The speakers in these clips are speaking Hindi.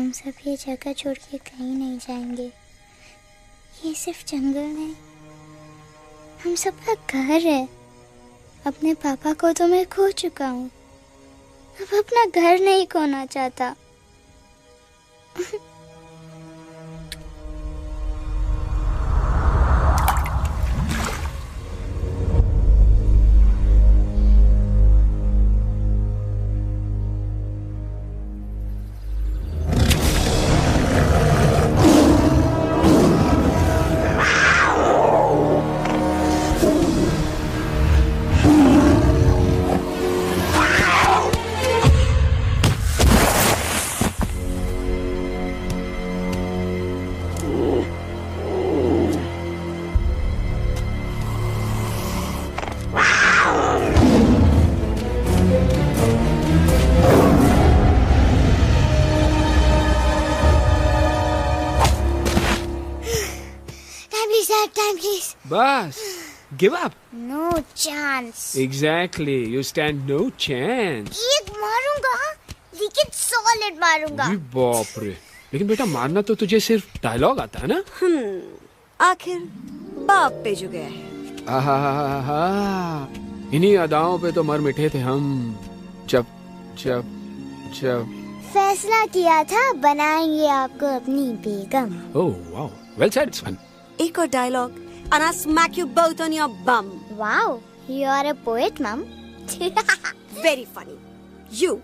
हम सब ये जगह छोड़ के कहीं नहीं जाएंगे। ये सिर्फ जंगल नहीं, हम सबका घर है। अपने पापा को तो मैं खो चुका हूँ, अब अपना घर नहीं खोना चाहता। बस, give up. No chance. Exactly, you stand no chance. एक मारूंगा, लेकिन solid मारूंगा। अरे बाप रे, लेकिन बेटा मारना तो तुझे सिर्फ डायलॉग आता है ना? आखिर बाप पे जो गया है। आहा, इन्हीं अदाओं पे तो मर मिटे थे हम। जब फैसला किया था बनाएंगे आपको अपनी बेगम। ओह वाओ, वेल सेड सन। एक और dialogue and I'll smack you both on your bum. Wow, you are a poet, Mom. Very funny. You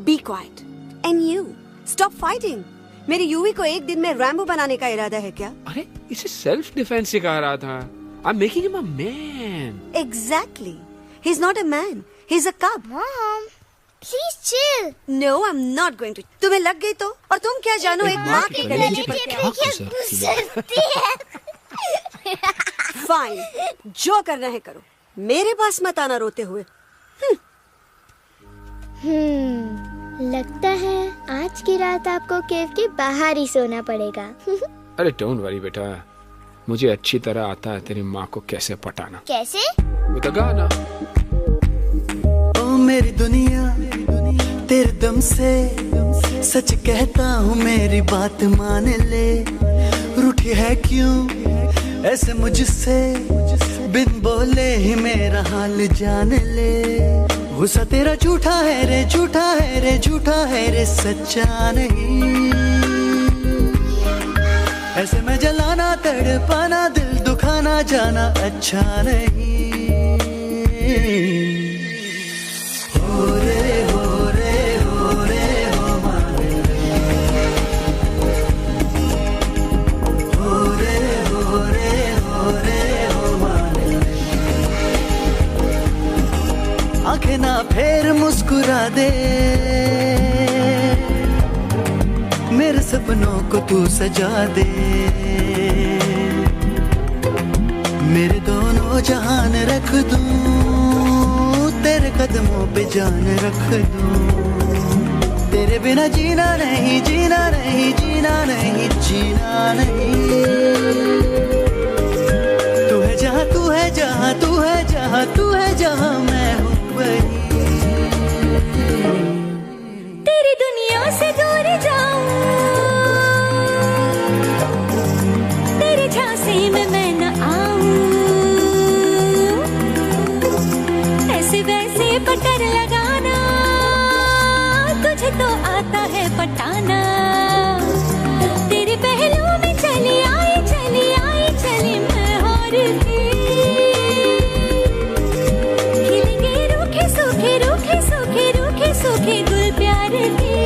be quiet. And you stop fighting. मेरी यूवी को एक दिन में रैम्बो बनाने का इरादा है क्या? अरे इसे सेल्फ डिफेंस सिखा रहा था। I'm making him a man. Exactly. He's not a man. He's a cub. Mom, please chill. No, I'm not going to. तुम्हें लग गई तो? और तुम क्या जानो एक माँ के कलेजे पर क्या? फाइन, जो करना है करो, मेरे पास मत आना रोते हुए। लगता है आज की रात आपको केव के बाहर ही सोना पड़ेगा। अरे डोंट वरी बेटा, मुझे अच्छी तरह आता है तेरी माँ को कैसे पटाना। कैसे? With a गाना। ओ मेरी दुनिया तेरे दम से सच कहता हूँ, मेरी बात मान ले। रूठी है क्यों ऐसे मुझसे, बिन बोले ही मेरा हाल जान ले। गुस्सा तेरा झूठा है रे, झूठा है रे, झूठा है रे, सच्चा नहीं। ऐसे में जलाना, तड़पाना, दिल दुखाना, जाना अच्छा नहीं। हो रे हो रे हो रे हो मारे, हो रे हो रे हो रे हो मारे। आंखें ना फेर मुस्कुरा दे, मेरे सपनों को तू सजा दे। मेरे दोनों जहान रख दूं, तेरे कदमों पे जान रख दूं। तेरे बिना जीना नहीं, जीना नहीं, जीना नहीं, जीना नहीं। तू है जहाँ, तू है जहाँ, तू है जहाँ, तू है जहाँ, मैं हूँ वही। तेरी दुनिया से दूर जाऊं, तेरे झांसे में मैं न आऊं। ऐसे वैसे पटर लगाना, तुझे तो आता है पटाना। तेरे पहलू में चली आई, चली आई, चली मैं हार के। खिलेंगे रूखे सूखे, रूखे सूखे, रूखे सूखे गुल प्यार के।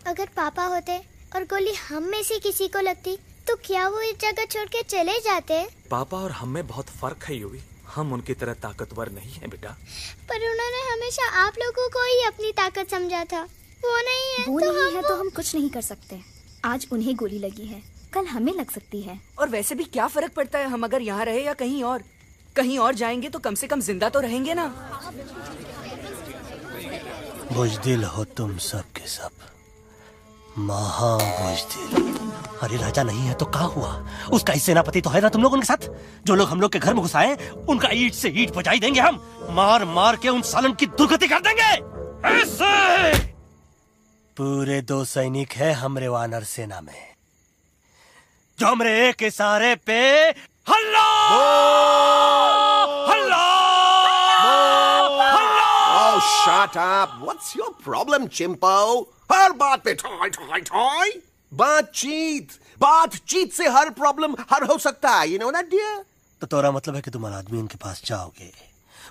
अगर पापा होते और गोली हम में से किसी को लगती तो क्या वो इस जगह छोड़ के चले जाते? पापा और हम में बहुत फर्क है यूवी। हम उनकी तरह ताकतवर नहीं है बेटा। पर उन्होंने हमेशा आप लोगों को ही अपनी ताकत समझा था। वो नहीं है, वो तो नहीं है हम तो हम कुछ नहीं कर सकते। आज उन्हें गोली लगी है, कल हमें लग सकती है। और वैसे भी क्या फर्क पड़ता है हम अगर यहाँ रहे या कहीं और? कहीं और जाएंगे तो कम से कम जिंदा तो रहेंगे ना। बुज़दिल हो तुम सब के सब, महा बुज़दिल। अरे राजा नहीं है तो क्या हुआ? उसका ही सेनापति तो है ना तुम लोग उनके साथ। जो लोग हम लोग के घर में घुसाए उनका ईंट से ईंट बजाई देंगे हम। मार मार के उन सालन की दुर्गति कर देंगे। ऐसे पूरे 2 सैनिक है हमरे वानर सेना में, जो हमरे एक इशारे पे हल्ला हल्ला हल्ला। Oh, shut up! What's your problem, चिंपो? हर बात पे ठॉय ठॉय ठॉय। बातचीत से हर प्रॉब्लम हल हो सकता है, you know that, dear? तो तोरा मतलब है कि तुम आदमी उनके पास जाओगे,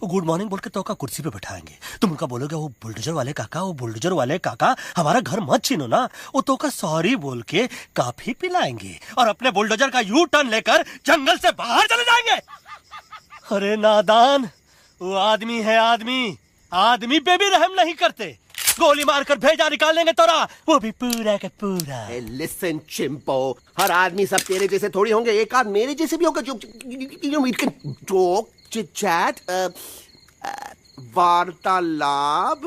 गुड मॉर्निंग बोल के तो का कुर्सी पे बैठाएंगे, तुम उनका बोलोगे वो बुलडोजर वाले काका हमारा घर मत छीनो ना। वो तो का सॉरी बोल के काफी पिलाएंगे और अपने बुलडोजर का यू टर्न लेकर जंगल से बाहर चले जाएंगे। अरे नादान, वो आदमी है आदमी पे भी रहम नहीं करते। गोली मारकर भेजा निकाल लेंगे तोरा, वो भी पूरा का पूरा। Hey, listen, चिंपो, हर आदमी सब तेरे जैसे थोड़ी होंगे, एक आध मेरे जैसे भी होगा जो we can talk, chit chat, वार्तालाप।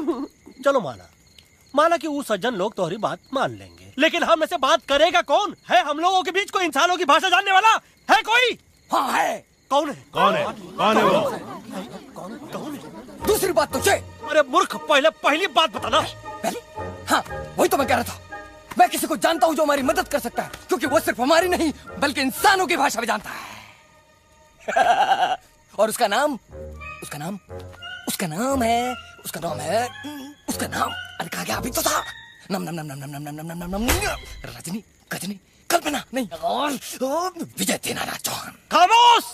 चलो माना कि वो सज्जन लोग तुम्हारी बात मान लेंगे, लेकिन हम में से बात करेगा कौन? है हम लोगों के बीच कोई इंसानों की भाषा जानने वाला है कोई? हाँ है। कौन है वो? दूसरी बात तो ये। अरे मूर्ख, पहली बात बताना। पहले? हाँ, वही तो मैं कह रहा था। मैं किसी को जानता हूँ जो हमारी मदद कर सकता है, क्योंकि वो सिर्फ हमारी नहीं बल्कि इंसानों की भाषा भी जानता है। और उसका नाम है अरे कहा गया अभी तो था। नम नम नम नम नम नम नम नम नम रजनी गजनी कल्पना नहीं और विजय तेनालीराम चौहान। खामोश!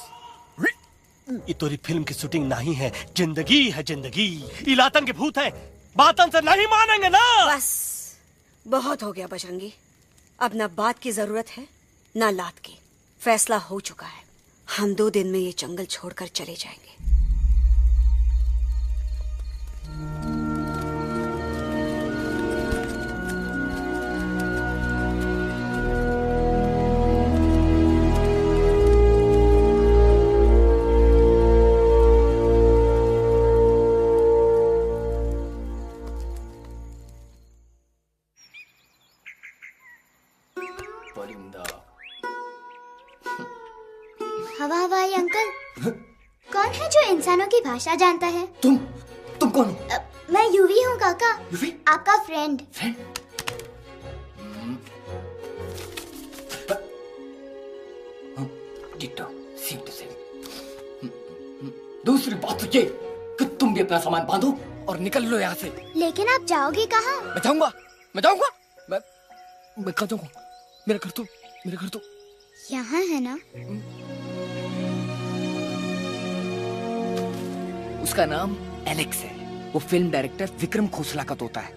ये तोरी फिल्म की शूटिंग नहीं है, जिंदगी है जिंदगी। इलातन के भूत है, बातन से नहीं मानेंगे ना। बस बहुत हो गया बजरंगी, अब ना बात की जरूरत है ना लात की। फैसला हो चुका है, हम 2 दिन में ये जंगल छोड़कर चले जाएंगे। हवाई अंकल, कौन है जो इंसानों की भाषा जानता है? तुम कौन हो? मैं यूवी हूँ काका। यूवी? आपका फ्रेंड। Same to same. दूसरी बात तो ये कि तुम भी अपना सामान बांधो और निकल लो यहाँ से। लेकिन आप जाओगे कहाँ? मैं जाऊंगा मैं कहाँ जाऊंगा? मेरा घर तो यहाँ है ना। उसका नाम एलेक्स है। वो फिल्म डायरेक्टर विक्रम खोसला का तोता है।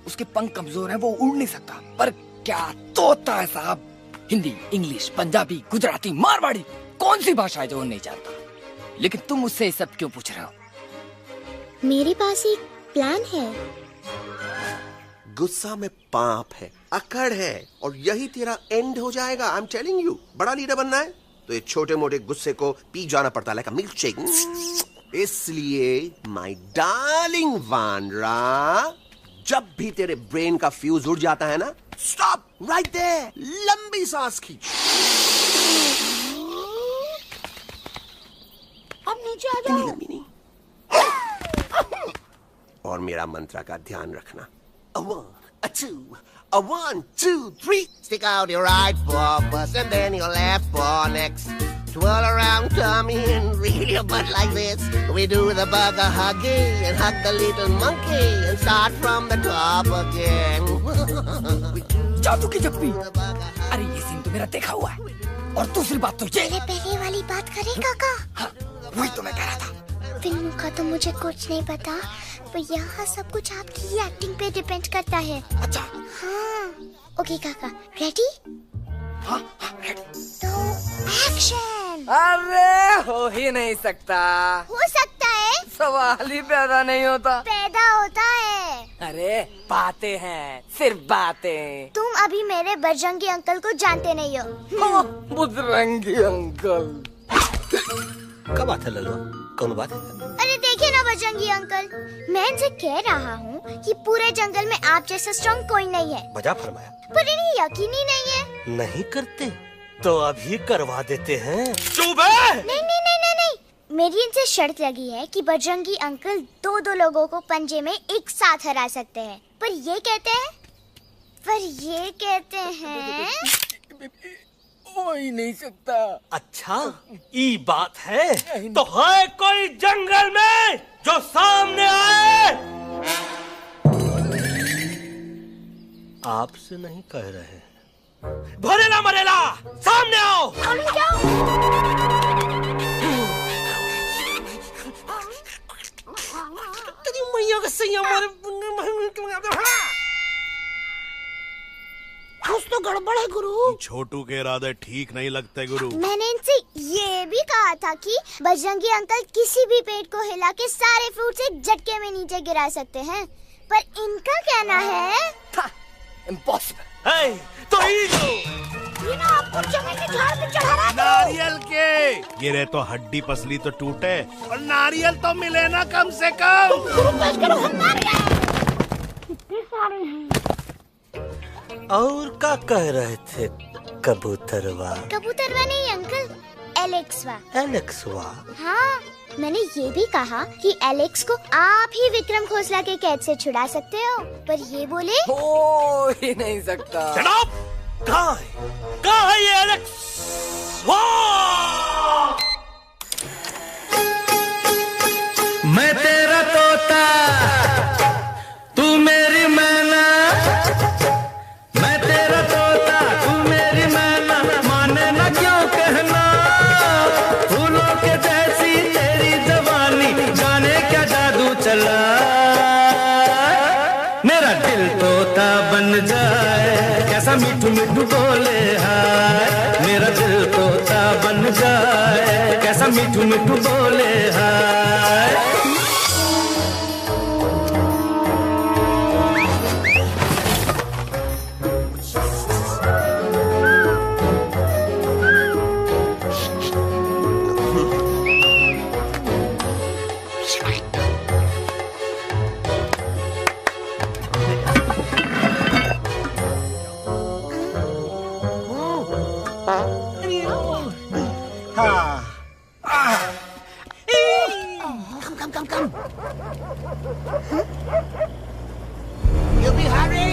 उसके पंख कमजोर हैं, वो उड़ नहीं सकता, पर क्या तोता है साहब। हिंदी, इंग्लिश, पंजाबी, गुजराती, मारवाड़ी, कौन सी भाषा है जो वो नहीं जानता? लेकिन तुम मुझसे सब क्यों पूछ रहे हो? मेरे पास एक प्लान है। गुस्सा में पाप है, अकड़ है, और यही तेरा एंड हो जाएगा। आई एम टेलिंग यू, बड़ा लीडर बनना है तो ये छोटे मोटे गुस्से को पी जाना पड़ता है, लाइक अ मिल्क शेक। इसलिए माय डार्लिंग वानरा, जब भी तेरे ब्रेन का फ्यूज उड़ जाता है ना, स्टॉप राइट देयर, लंबी सांस खींच। अब नीचे आ जाओ। लंबी नहीं। और मेरा मंत्र का ध्यान रखना। A 1, a 2, a 1, 2, 3. Stick out your right paw first and then your left paw next. Twirl around tummy and reel your butt like this. We do the bugger huggy and hug the little monkey and start from the top again. जादू की जप्पी। अरे ये सीन तो मेरा देखा हुआ है। और दूसरी बात तो ये पहले वाली बात करें काका। हाँ, वही तो मैं कह रहा था। फिल्मों का तो मुझे कुछ नहीं पता, पर यहाँ सब कुछ आपकी एक्टिंग पे डिपेंड करता है। अच्छा। हाँ। ओके काका, रेडी? हाँ रेडी। तो एक्शन। अरे हो ही नहीं सकता। हो सकता है। सवाल ही पैदा नहीं होता। पैदा होता है। अरे बातें हैं, सिर्फ बातें। तुम अभी मेरे बजरंगी अंकल को जानते नहीं हो। बजरंगी अंकल। क्या बात है लल्लू, कौन बात है? अरे देखिए ना बजरंगी अंकल, मैं इनसे कह रहा हूँ कि पूरे जंगल में आप जैसा स्ट्रॉन्ग कोई नहीं है। बजा फरमाया। पर इन्हें यकीन ही नहीं है। नहीं करते तो अभी करवा देते हैं। चुप है। नहीं नहीं नहीं नहीं नहीं, मेरी इनसे शर्त लगी है कि बजरंगी अंकल दो लोगों को पंजे में एक साथ हरा सकते हैं। पर ये कहते हैं हो ही नहीं सकता। अच्छा ये बात है, तो है कोई जंगल में जो सामने आए? आपसे नहीं कह रहे, भरेला मरेला सामने आओ। तेरी मैया का सही हमारे कुछ तो गड़बड़ है गुरु। छोटू के इरादे ठीक नहीं लगते गुरु। मैंने इनसे ये भी कहा था कि बजरंगी अंकल किसी भी पेड़ को हिला के सारे फ्रूट्स एक झटके में नीचे गिरा सकते हैं, पर इनका कहना है इम्पॉसिबल। तो ये ना आपको चने के झाड़ पे चढ़ा रहा है। नारियल के गिरे तो हड्डी पसली तो टूटे, और नारियल तो मिले ना कम से कम। कितने सारे हैं। और क्या कह रहे थे कबूतरवा? कबूतरवा नहीं अंकल, एलेक्सवा। एलेक्सवा? हाँ, मैंने ये भी कहा कि एलेक्स को आप ही विक्रम खोसला के कैद से छुड़ा सकते हो, पर ये बोले हो ही नहीं सकता। जनाब, कहाँ है ये एलेक्स? मैं तेरा तोता, तू मेरी मैना। मैं तेरा तोता, तू मेरी मैना। माने ना क्यों कहना, फूलों के जैसी तेरी जवानी, जाने क्या जादू चला। मेरा दिल तोता बन जाए, कैसा मिठू मिठू बोले हाय। मेरा दिल तोता बन जाए, कैसा मिठू मिठू बोले हाय। come. You be hurry.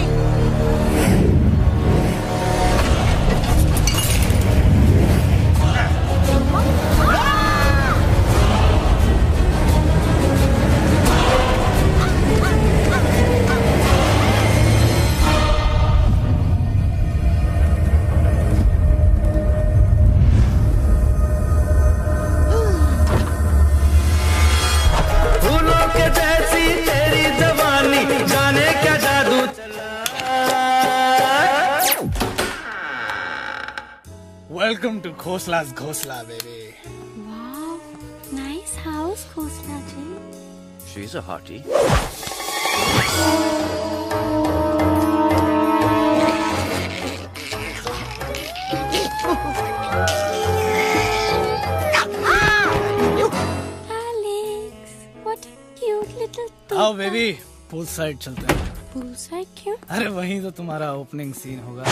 Welcome to Khosla's Khosla, baby. Wow, nice house, Khosla ji. She's a hottie. Alex, what a cute little thing. आओ बेबी, पूल साइड चलते हैं। पूल साइड क्यों? अरे वहीं तो तुम्हारा ओपनिंग सीन होगा।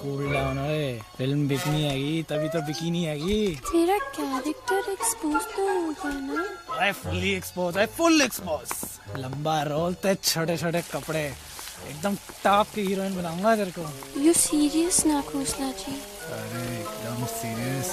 कूल डाउन ओए, फिल्म बिकनी आएगी तभी तो बिकिनी आएगी। तेरा कैरेक्टर एक्सपोज तो होगा ना? I fully expose, I full expose. लंबा रोल ते छोटे छोटे कपड़े, एकदम टॉप की हीरोइन बनाऊंगा तेरे को। यू सीरियस ना खोसला जी? अरे एकदम सीरियस।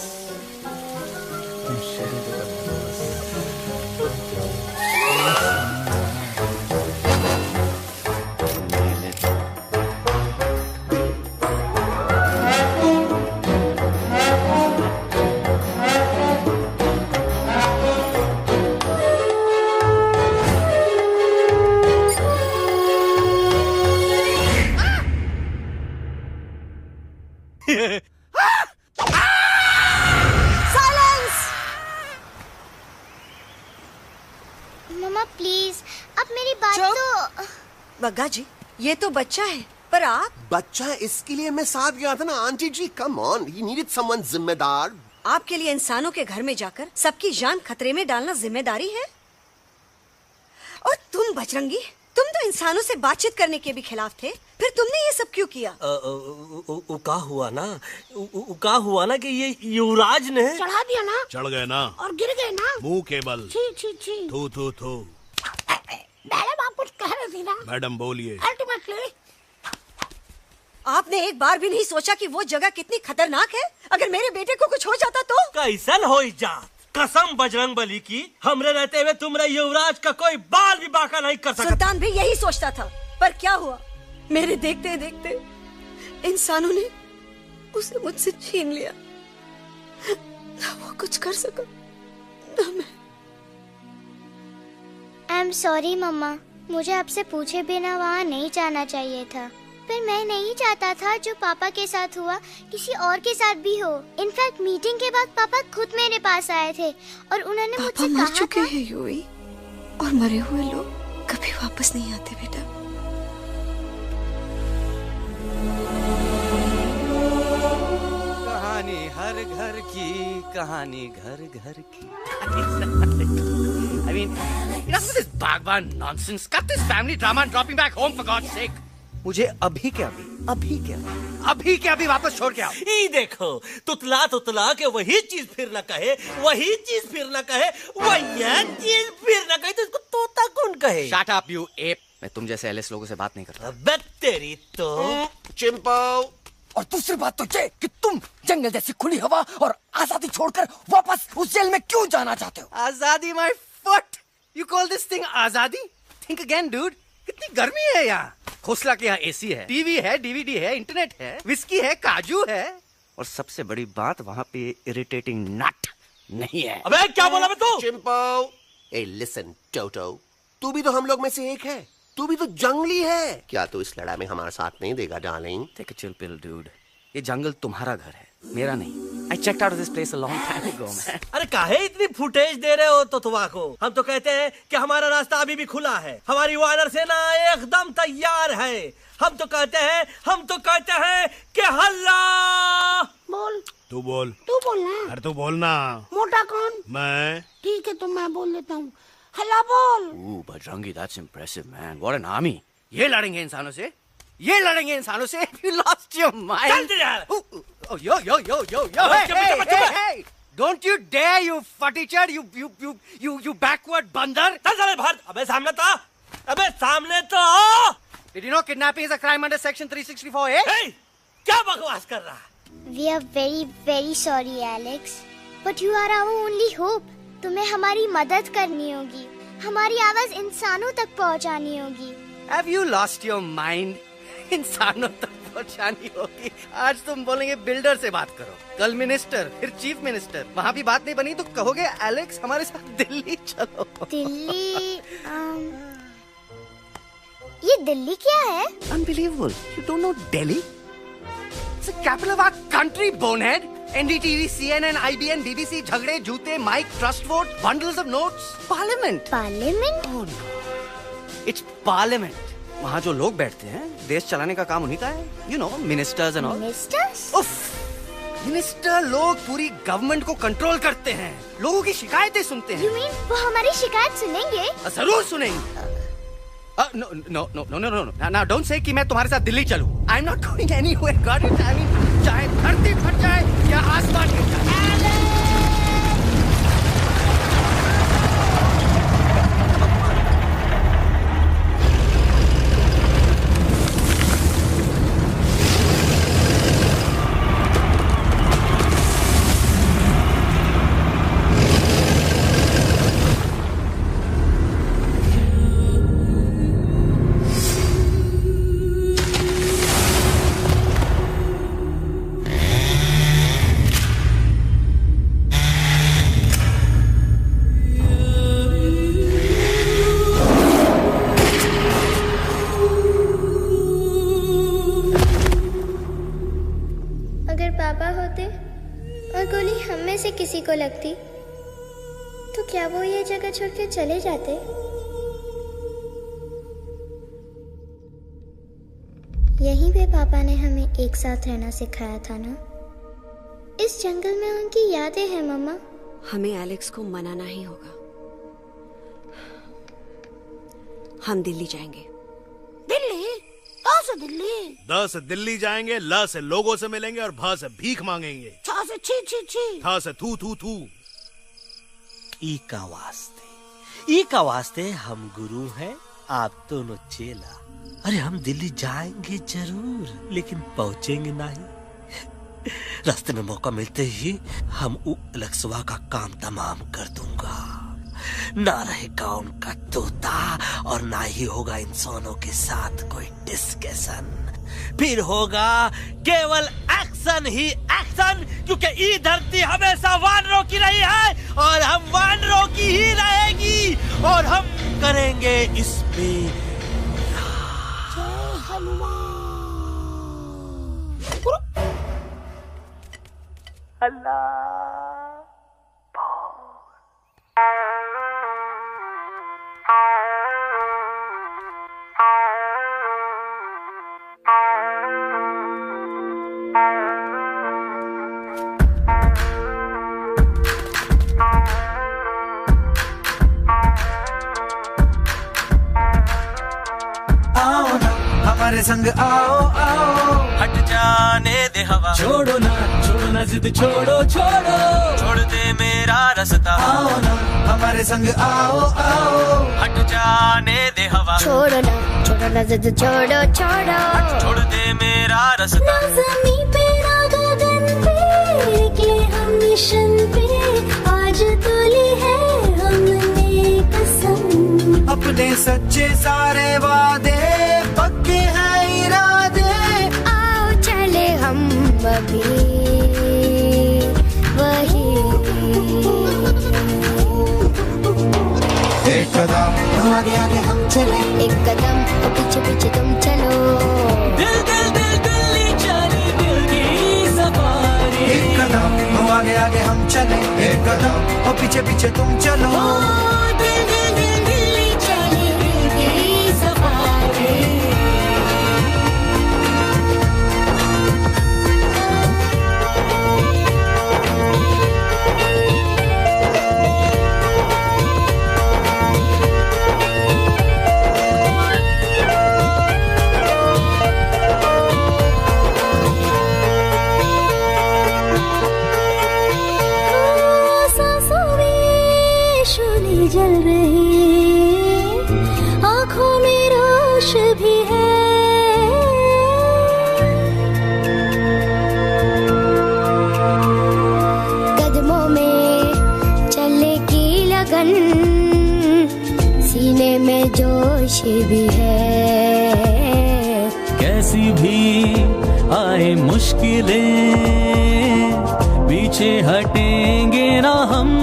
बात चुप। तो बग्गा जी, ये तो बच्चा है, पर आप बच्चा है, इसके लिए मैं साथ गया था ना aunty ji. Come on, he needed someone जिम्मेदार। आपके लिए इंसानों के घर में जाकर सबकी जान खतरे में डालना जिम्मेदारी है? और तुम बजरंगी, तुम तो इंसानों से बातचीत करने के भी खिलाफ थे, फिर तुमने ये सब क्यों किया? का हुआ ना कि ये युवराज ने चढ़ा दिया ना, चढ़ गए ना और गिर गए ना। मुंह के बल। छी छी छी। थू थू थू। मैडम आप कुछ कह रही थी ना। मैडम बोलिए। अल्टीमेटली आपने एक बार भी नहीं सोचा कि वो जगह कितनी खतरनाक है? अगर मेरे बेटे को कुछ हो जाता तो? कैसन हो जात? कसम बजरंग बली की, हमरे रहते हुए तुमरे युवराज का कोई बाल भी बाका नहीं कर सकता। सुल्तान भी यही सोचता था, पर क्या हुआ? मेरे देखते देखते इंसानों ने उसे मुझसे छीन लिया। ना वो कुछ कर सका, ना मैं। आई एम सॉरी मम्मा, मुझे आपसे पूछे बिना वहाँ नहीं जाना चाहिए था। पर मैं नहीं चाहता था जो पापा के साथ हुआ किसी और के साथ भी हो। इनफैक्ट मीटिंग के बाद पापा खुद मेरे पास आए थे और उन्होंने मुझसे कहा मर चुके हैं यूई, और मरे हुए लोग कभी वापस नहीं आते बेटा। कहानी हर घर की, कहानी घर घर की। I mean, enough of this Bhagwan nonsense. Cut this family drama and drop me back home for God's sake. मुझे अभी के अभी वापस छोड़ के आओ। ई देखो, तुतला तुतला के वही चीज फिर न कहे, वही चीज फिर न कहे, वही चीज फिर न कहे, तो इसको तोता कौन कहे? Shut up, you ape. मैं तुम जैसे एलिस लोगों से बात नहीं करता। अबे तेरी तो चिंपो। और दूसरी बात तो ये कि तुम जंगल जैसी खुली हवा और आजादी छोड़कर वापस उस जेल में क्यों जाना चाहते हो? आजादी my foot. You call this thing आजादी? Think again, dude. कितनी गर्मी है यहाँ। खोसला के यहाँ एसी है, टीवी है, डीवीडी है, इंटरनेट है, विस्की है, काजू है, और सबसे बड़ी बात वहाँ पे इरिटेटिंग नट नहीं है। अबे क्या बोला मैं तू? चिंपो। ए लिसन टोटो, तू भी तो हम लोग में से एक है। तू भी तो जंगली है। क्या तू इस लड़ाई में हमारा साथ नहीं देगा darling? Take a chill pill, dude. ये जंगल तुम्हारा घर है, मेरा नहीं। I checked out of this place a long time ago, man. अरे काहे इतनी फुटेज दे रहे हो तुतवा को? हम तो कहते हैं कि हमारा रास्ता अभी भी खुला है, हमारी वानर सेना एकदम तैयार है। हम तो कहते हैं कि हल्ला। बोल। तू बोल। तू बोलना। अरे तू बोलना। मोटा कौन? मैं। ठीक है, तो मैं बोल लेता हूँ। हल्ला बोल। Ooh, Bajrangi, that's impressive, man. What an army. ये लड़ेंगे इंसानों से? ये लड़ेंगे इंसानों से? You lost your mind. चल यार। Oh, yo. Hey. Don't you dare, you futichard, you backward बंदर. चल भारत। अबे सामने तो आओ। Did you know kidnapping is a crime under section 364A? Hey, क्या बकवास कर रहा है? We are very very sorry Alex, but you are our only hope. तुम्हें हमारी मदद करनी होगी, हमारी आवाज इंसानों तक पहुंचानी होगी। Have you lost your mind? इंसानों तक पहुंचानी होगी। आज तुम बोलेंगे बिल्डर से बात करो, कल मिनिस्टर, फिर चीफ मिनिस्टर। वहाँ भी बात नहीं बनी तो कहोगे एलेक्स हमारे साथ दिल्ली चलो। दिल्ली? ये दिल्ली क्या है? Unbelievable. You don't know Delhi? It's the capital of our country, bonehead. NDTV, CNN, IBN, BBC, झगड़े, जूते, mic, trust vote, bundles of notes. Parliament. Parliament? Oh no. It's Parliament. वहाँ जो लोग बैठते हैं, देश चलाने का काम उन्हीं का है। You know, ministers and all. Ministers? उफ, मिनिस्टर लोग पूरी गवर्नमेंट को कंट्रोल करते हैं, लोगों की शिकायतें सुनते हैं। You mean वो हमारी शिकायत सुनेंगे? जरूर सुनेंगे। No. Now don't say कि मैं तुम्हारे साथ दिल्ली चलूं. I'm not going anywhere. God, I mean, चाहे धरती फट जाए या आसमान गिर जाए। किसी को लगती तो क्या वो ये जगह छोड़ के चले जाते? यहीं पे पापा ने हमें एक साथ रहना सिखाया था ना। इस जंगल में उनकी यादें हैं मम्मा। हमें एलेक्स को मनाना ही होगा। हम दिल्ली जाएंगे। दिल्ली? कहाँ से दिल्ली? द से दिल्ली जाएंगे, ल से लोगों से मिलेंगे और भ से भीख मांगेंगे, छ से छी छी छी, थ से थू थू थू। ई का वास्ते हम गुरु हैं, आप दोनों चेला। अरे हम दिल्ली जाएंगे जरूर, लेकिन पहुंचेंगे नहीं। रास्ते में मौका मिलते ही हम अलक्सवा का काम तमाम कर दूंगा। ना रहेगा उनका तोता और ना ही होगा इंसानों के साथ कोई डिस्कशन। फिर होगा केवल एक्शन ही एक्शन, क्योंकि ये धरती हमेशा वानरों की रही है और हम वानरों की ही रहेगी, और हम करेंगे इस पे हमारे संग आओ आओ, हट जाने दे हवा, छोड़ो ना जिद, छोड़ो छोड़ो, छोड़ दे मेरा रास्ता। आओ ना हमारे संग आओ आओ, हट जाने दे हवा, छोड़ो ना जिद, छोड़ो छोड़ो, छोड़ दे मेरा रास्ता। ना ज़मीं पे ना गगन पे, निकले हम मिशन पे, आज तोली है हमने कसम। अपने सच्चे सारे वादे पक्के हैं इरादे, आओ चले हम अभी वही। एक कदम आगे आगे हम चले, एक कदम और पीछे पीछे तुम चलो। दिल दिल दिल दिल्ली चली दिल की सफारी। एक कदम आगे आगे हम चले, एक कदम और पीछे पीछे तुम चलो। दिल दिल दिल दिल्ली चली दिल की सफारी। जल रही आँखों में रोश भी है, कदमों में चलने की लगन, सीने में जोश भी है। कैसी भी आए मुश्किलें, पीछे हटेंगे ना हम।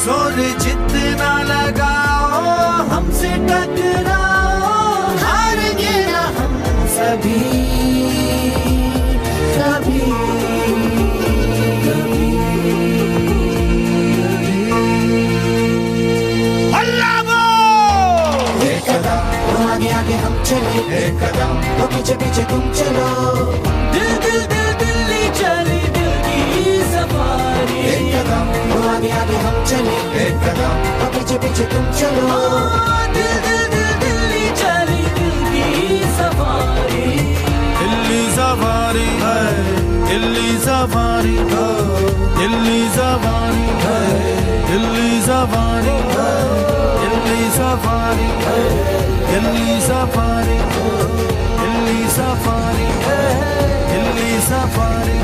जोर जितना लगाओ हमसे टकराओ, हारेंगे ना हम सभी कभी कभी। अल्लाह वो एक कदम आगे आगे हम चले, एक कदम और पीछे पीछे तुम चलो। दिल दिल दिल दिल्ली चली दिल की सफारी। एक कदम आगे आगे हम चले, एक कदम और पीछे पीछे तुम चलो। दिल दिल दिल दिल्ली चली दिल की सफारी। दिल्ली सफारी है, दिल्ली सफारी है, दिल्ली सफारी है, दिल्ली सफारी है, दिल्ली सफारी है, दिल्ली सफारी है, दिल्ली सफारी है, Delhi safari.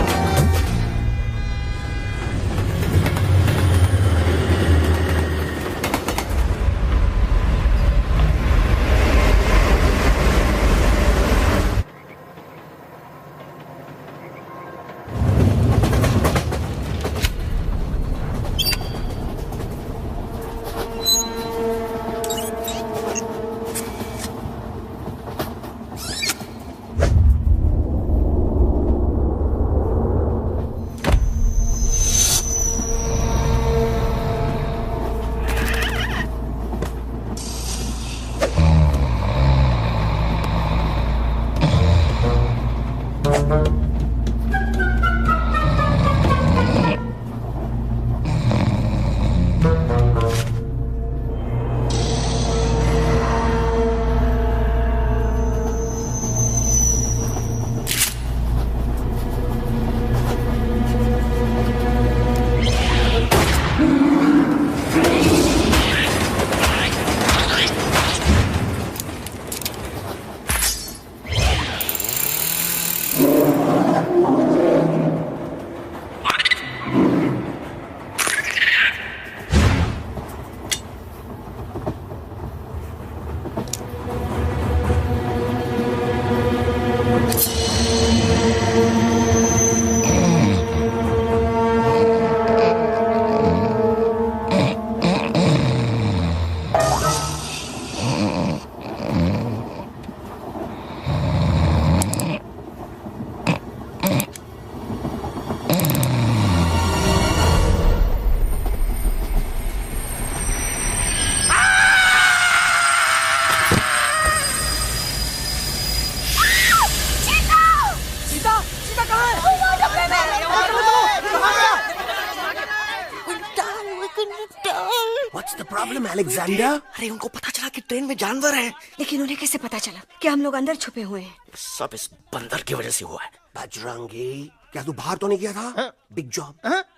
What's the problem, Alexander? अरे उनको पता चला कि ट्रेन में जानवर है, लेकिन उन्हें कैसे पता चला कि हम लोग अंदर छुपे हुए हैं? सब इस बंदर की वजह से हुआ है। बजरंगी, क्या तू बाहर तो नहीं गया था? Big job,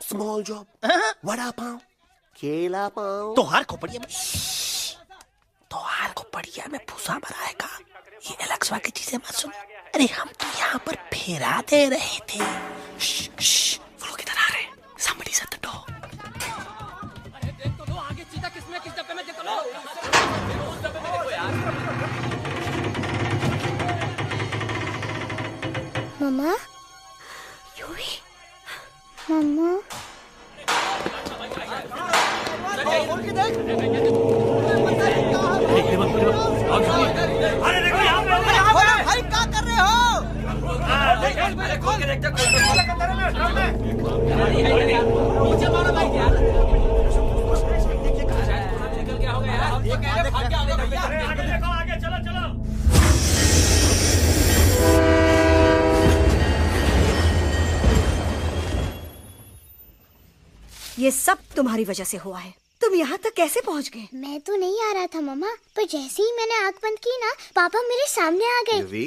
small job, vada pav, केला पाव। तोहार खोपड़िया में भूसा भराएगा। ये एलेक्सा की चीजें मत सुन। अरे हम तो यहाँ पर फेरा दे रहे थे। वो लोग इधर आ रहे हैं। Somebody's at the door. मम्मा, यूवी, मम्मा, अरे देखो यहाँ पे भाई क्या कर रहे हो? खोल के देखते नीचे मारो भाई यार। आगे चलो चलो। ये सब तुम्हारी वजह से हुआ है। तुम यहाँ तक कैसे पहुँच गए? मैं तो नहीं आ रहा था मम्मा, पर जैसे ही मैंने आँख बंद की ना, पापा मेरे सामने आ गए। यूवी,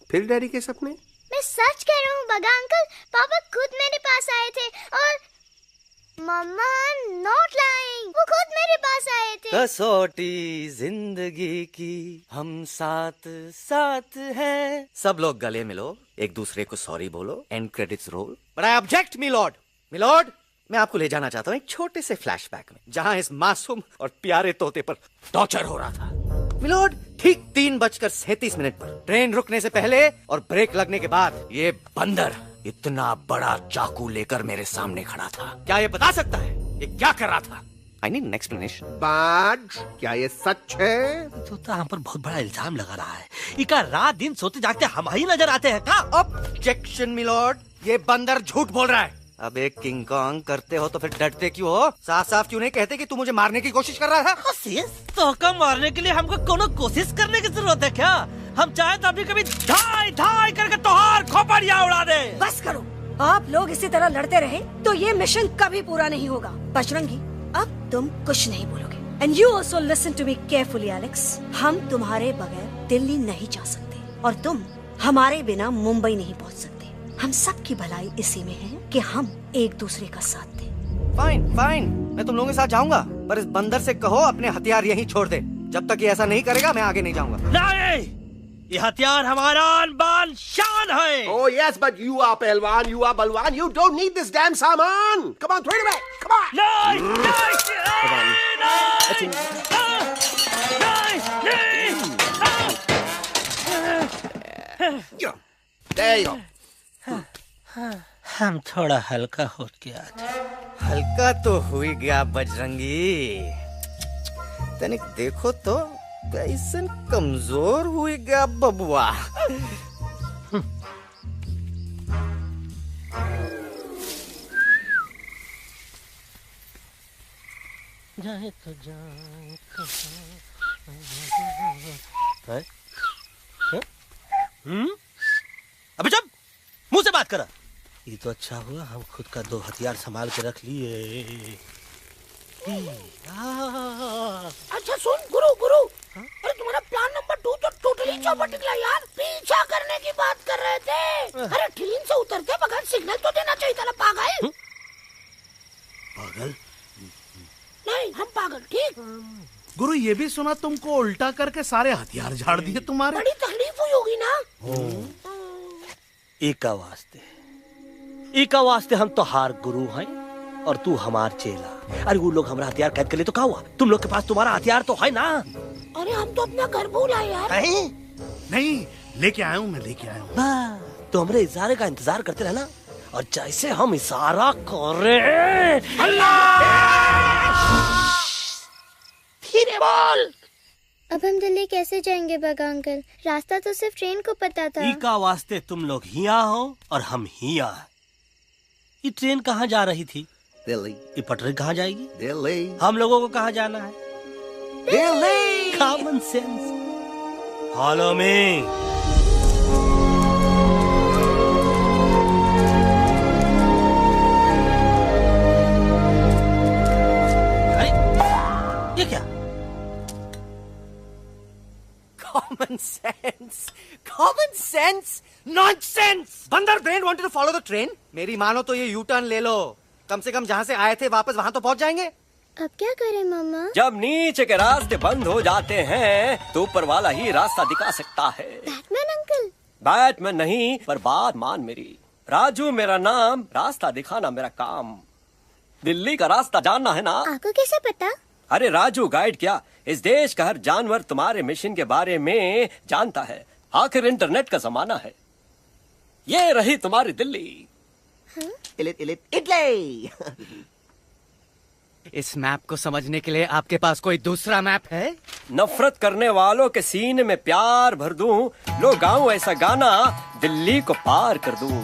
फिर डैडी के सपने? मैं सच कह रहा हूँ बगा अंकल, पापा खुद मेरे पास आए थे और मम्मा नॉट लाइंग, वो खुद मेरे पास आए थे। कसौटी जिंदगी की हम साथ साथ हैं। सब लोग गले मिलो, एक दूसरे को सॉरी बोलो, and credits roll. But I object milord. Milord, मैं आपको ले जाना चाहता हूँ एक छोटे से फ्लैशबैक में, जहाँ इस मासूम और प्यारे तोते पर टॉर्चर हो रहा था। मिलॉर्ड, ठीक 3:37 पर ट्रेन रुकने से पहले और ब्रेक लगने के बाद ये बंदर इतना बड़ा चाकू लेकर मेरे सामने खड़ा था। क्या ये बता सकता है ये क्या कर रहा था? I need an explanation. बाज, क्या ये सच है? तो हम पर बहुत बड़ा इल्जाम लगा रहा है। इका रात दिन सोते जागते हम ही नजर आते हैं का? ऑब्जेक्शन मिलॉर्ड, ये बंदर झूठ बोल रहा है। अब एक किंग कॉन्ग करते हो तो फिर डरते क्यों हो? साफ साफ क्यों नहीं कहते कि तू मुझे मारने की कोशिश कर रहा था? तो का मारने के लिए हमको कोनो कोशिश करने की जरूरत है क्या? हम चाहे तो अभी कभी धाई धाई करके तोहार खोपड़िया उड़ा दे। बस करो, आप लोग इसी तरह लड़ते रहे तो ये मिशन कभी पूरा नहीं होगा। बजरंगी, अब तुम कुछ नहीं बोलोगे। And you also listen to me carefully Alex. हम तुम्हारे बगैर दिल्ली नहीं जा सकते और तुम हमारे बिना मुंबई नहीं पहुंच सकते। हम सब की भलाई इसी में है कि हम एक दूसरे का साथ दें। फाइन फाइन, मैं तुम लोगों के साथ जाऊंगा, पर इस बंदर से कहो अपने हथियार यहीं छोड़ दे। जब तक ये ऐसा नहीं करेगा मैं आगे नहीं जाऊंगा। नहीं, ये हथियार हमारा आन-बान शान है। Oh yes, but you are पहलवान, you are बलवान, you don't need this damn सामान. Come on, throw it away. Come on. नहीं, There you go. हम थोड़ा हल्का हो गया। हल्का तो हुई गया बजरंगी, तनिक देखो तो कैसन कमजोर हुई गया बबुआ। जाए तो जाए अबे जब मुंह से करा। ये तो अच्छा हुआ हम खुद का 2 हथियार संभाल के रख लिए। अच्छा सुन गुरु गुरु, अरे तुम्हारा प्लान नंबर 2 तो टोटली चौपट निकला यार। पीछा करने की बात कर रहे थे। अरे ट्रेन से उतर के बगैर सिग्नल तो देना चाहिए था ना पागल। पागल? नहीं हम पागल, ठीक। गुरु ये भी सुना तुमको उल्टा करके सारे हथियार झाड़ दिए तुम्हारे। बड़ी तकलीफ हुई होगी ना। एका वास्ते हम तो हार गुरु हैं और तू हमार चेला। अरे वो लोग हमारा हथियार कैद कर ले तो क्या हुआ? तुम लोग के पास तुम्हारा हथियार तो है ना। अरे हम तो अपना घर भूल आए यार। नहीं लेके आया हूँ, मैं लेके आया हूँ। तो हमारे इशारे का इंतजार करते रहना और जैसे हम इशारा करें धीरे बोल। अब हम दिल्ली कैसे जाएंगे बागा अंकल? रास्ता तो सिर्फ ट्रेन को पता था। एका वास्ते तुम लोग हिया हो और हम हिया। ये ट्रेन कहाँ जा रही थी? दिल्ली। ये पटरी कहाँ जाएगी? दिल्ली। हम लोगों को कहाँ जाना है? Delhi. Common sense. Follow me. अरे ये क्या? Common sense, common sense, nonsense. बंदर brain wanted to follow the train. मेरी मानो तो ये यू टर्न ले लो। कम से कम जहाँ से आए थे वापस वहाँ तो पहुँच जाएंगे। अब क्या करें मामा? जब नीचे के रास्ते बंद हो जाते हैं तो ऊपर वाला ही रास्ता दिखा सकता है। Batman uncle? बैटमैन नहीं, पर बात मान मेरी। राजू मेरा नाम, रास्ता दिखाना मेरा काम। दिल्ली का रास्ता जानना है ना? आपको कैसे पता? अरे राजू गाइड क्या, इस देश का हर जानवर तुम्हारे मिशन के बारे में जानता है। आखिर इंटरनेट का जमाना है। ये रही तुम्हारी दिल्ली। इटली। इस मैप को समझने के लिए आपके पास कोई दूसरा मैप है? नफरत करने वालों के सीने में प्यार भर दूं, लो गाऊं ऐसा गाना, दिल्ली को पार कर दूं।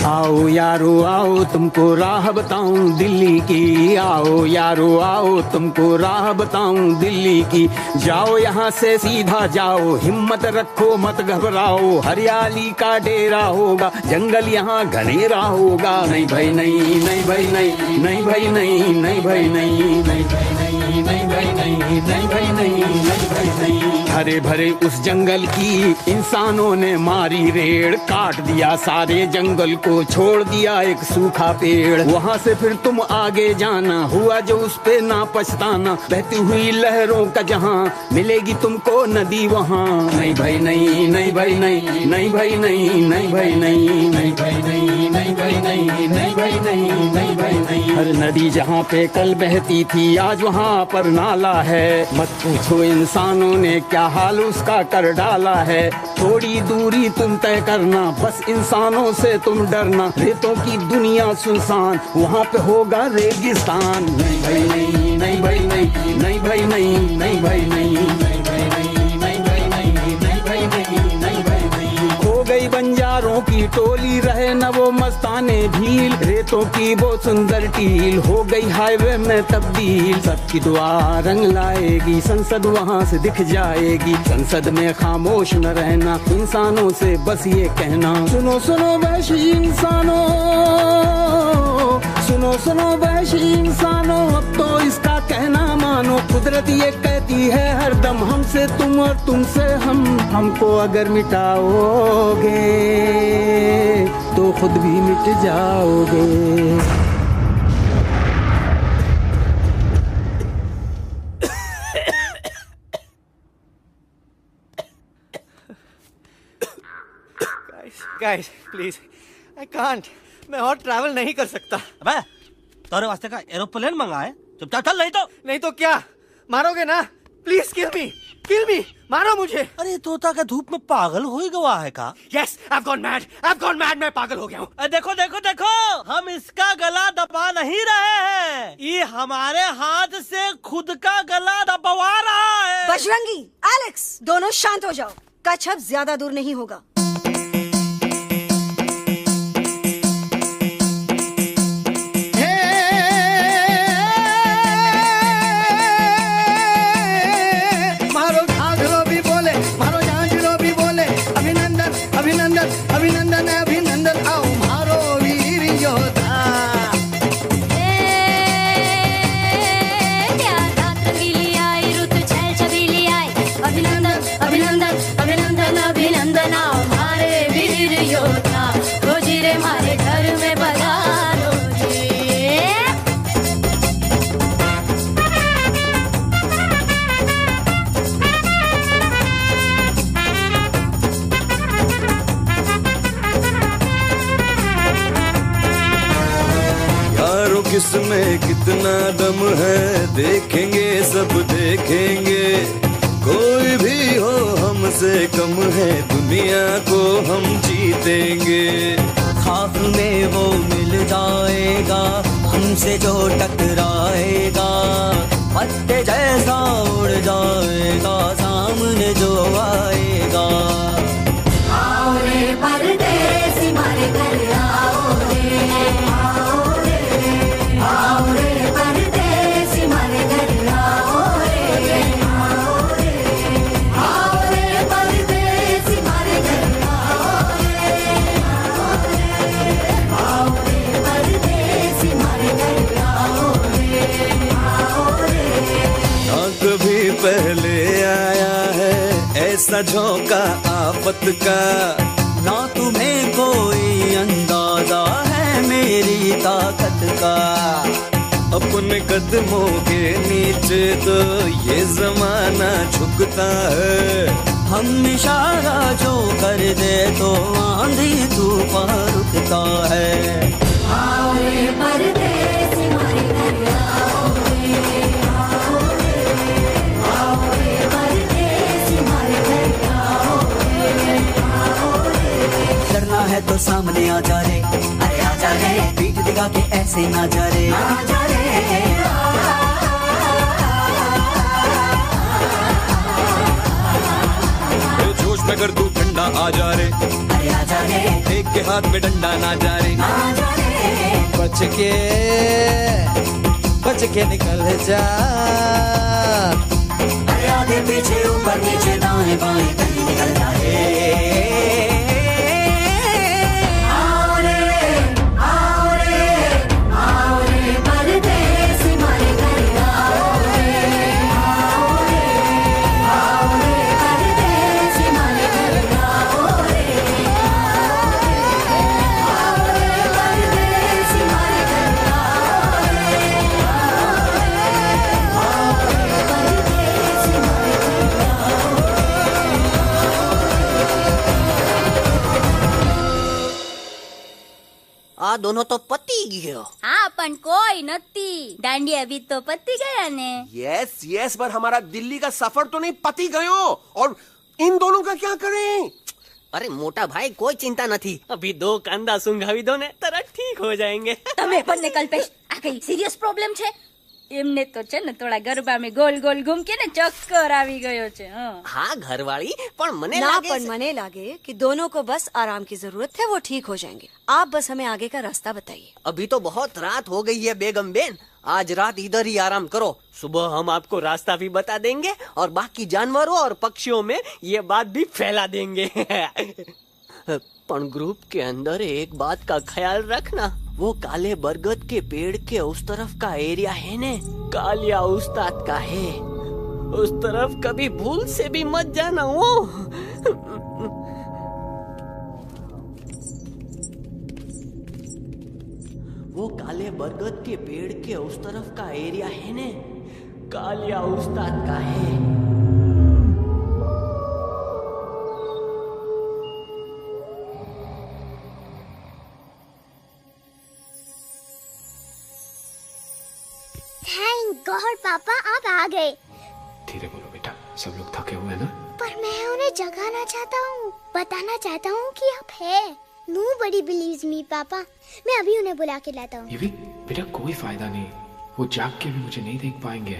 आओ यारो आओ तुमको राह बताऊं दिल्ली की। आओ यारो आओ तुमको राह बताऊं दिल्ली की। जाओ यहाँ से सीधा जाओ, हिम्मत रखो मत घबराओ। हरियाली का डेरा होगा, जंगल यहाँ घनेरा होगा। नहीं भाई नहीं, नहीं भाई नहीं, नहीं भाई नहीं, नहीं भाई नहीं, नहीं भाई नहीं, नहीं भाई नहीं, नहीं भाई नहीं, नहीं भाई नहीं। हरे भरे उस जंगल की इंसानों ने मारी रेड़, काट दिया सारे जंगल को, छोड़ दिया एक सूखा पेड़। वहाँ से फिर तुम आगे जाना, हुआ जो उस पे ना पछताना। बहती हुई लहरों का जहाँ मिलेगी तुमको नदी वहाँ। नहीं भाई नहीं, नहीं भाई नहीं, नहीं भाई नहीं, नहीं भाई नहीं, नहीं भाई नहीं, नहीं भाई नहीं, नहीं भाई नहीं, नहीं भाई नहीं। हर नदी जहाँ पे कल बहती थी आज वहाँ पर नाला है। मत पूछो इंसानों ने क्या हाल उसका कर डाला है। थोड़ी दूरी तुम तय करना, बस इंसानों से तुम डरना। रेतों की दुनिया सुनसान, वहाँ पे होगा रेगिस्तान। नहीं भाई नहीं, नहीं भाई नहीं, नहीं भाई नहीं, नहीं भाई नहीं, नहीं भाई नहीं, नहीं भाई नहीं, नहीं भाई नहीं, नहीं भाई नहीं। खो गई बंजारों की टोली, रहे न वो मस्ताने भील। रेतों की वो सुंदर टील हो गई हाईवे में तब्दील। सबकी दुआ रंग लाएगी, संसद वहाँ से दिख जाएगी। संसद में खामोश न रहना, इंसानों से बस ये कहना। सुनो सुनो वैशी इंसानों, सुनो सुनो वैशी इंसानों, अब तो इसका कहना मानो। कुदरत ये कहती है हरदम, हमसे तुम और तुमसे हम। हमको अगर मिटाओगे तो खुद भी मिट जाओगे। Guys, please, I can't. मैं और ट्रैवल नहीं कर सकता। अबे, तोरे वास्ते का एरोप्लेन मंगा है, चुपचाप चल। नहीं तो क्या मारोगे ना? प्लीज किल मी, मारो मुझे। अरे तोता का धूप में पागल हो ही गवा है का? Yes, I've gone mad, मैं पागल हो गया हूँ। देखो देखो देखो, हम इसका गला दबा नहीं रहे हैं, ये हमारे हाथ से खुद का गला दबवा रहा है। बजरंगी, एलेक्स, दोनों शांत हो जाओ। कच्छप ज्यादा दूर नहीं होगा। अभिनंदन अभिनंदन आओ मारो वीर योद्धा। अभिनंदन अभिनंदन अभिनंदन अभिनंदन आओ मारे वीर योद्धा, रोजी रे मारे घर में पधारो जी। यारों किसमें कितना दम है, देखेंगे सब देखेंगे। कोई भी हो हमसे कम है, दुनिया को हम जीतेंगे। खाक में वो मिल जाएगा हमसे जो टकराएगा, पत्ते जैसा उड़ जाएगा सामने जो आएगा। आओ रे परदेसी मारे घर आओ रे, आओ रे, आओ रे परदेसी मारे घर आओ रे, आओ रे, आओ रे परदेसी मारे घर आओ रे, आओ रे, आओ रे परदेसी मारे घर आओ रे, आओ रे। ना कभी पहले आया है ऐसा झोंका आफत का, ना तुम्हें कोई अंदाजा है मेरी ताकत का। अपने कदमों के नीचे तो ये जमाना झुकता है। हम इशारा जो कर दे तो आंधी तूफान रुकता है। आओ रे परदेसी मारे घर आओ रे, आओ रे, आओ रे परदेसी मारे घर आओ रे, आओ रे। डरना है तो सामने आ जा रे, अरे आ जा रे, पीठ दिखा के ऐसे ना जा रे, आ जा रे। जोश में कर तू ठंडा आ जा रे, अरे आ जा रे, एक के हाथ में डंडा ना जा रे, आ जा रे। बच के निकल जा, अरे आगे पीछे ऊपर नीचे दाएं बाएं कहीं निकल जा रे। आओ रे, आओ रे, आओ रे परदेसी मारे घर आओ रे, आओ रे, आओ रे परदेसी मारे घर आओ रे, आओ रे परदेसी मारे घर आओ रे, आओ रे परदेसी मारे घर आओ रे। आ दोनों तो पति गयो। हाँ पण कोई नती, दांडिया भी तो पति गया ने। यस यस, पर हमारा दिल्ली का सफर तो नहीं पति गयो, और इन दोनों का क्या करें? अरे मोटा भाई कोई चिंता नहीं, अभी 2 कांदा सुंघावी दो ने तरह ठीक हो जाएंगे। તમે બંને કલ્પેશ આ કઈ સિરિયસ પ્રોબ્લેમ છે? એમને તો છે ને થોડા ગરબામાં ગોલ ગોલ ઘૂમકે ને ચક્કર આવી ગયો છે। हाँ घरवाली, पर मने ना लागे पर मने लागे कि दोनों को बस आराम की जरूरत है, वो ठीक हो जाएंगे। आप बस हमें आगे का रास्ता बताइए। अभी तो बहुत रात हो गई है बेगम बेन, आज रात इधर ही आराम करो, सुबह हम आपको रास्ता भी बता देंगे और बाकी जानवरों और पक्षियों में ये बात भी फैला देंगे। पर ग्रुप के अंदर एक बात का ख्याल रखना, वो काले बरगद के पेड़ के उस तरफ का एरिया है ने, कालिया उस्ताद का है, उस तरफ कभी भूल से भी मत जाना। वो काले बरगद के पेड़ के उस तरफ का एरिया है ने, कालिया उस्ताद का है। थैंक गॉड पापा आप आ गए। धीरे बोलो बेटा, सब लोग थके हुए हैं ना। पर मैं उन्हें जगाना चाहता हूँ, बताना चाहता हूँ कि आप है। Nobody believes me पापा, मैं अभी उन्हें बुला के लाता हूँ। ये भी बेटा कोई फायदा नहीं, वो जाग के भी मुझे नहीं देख पाएंगे।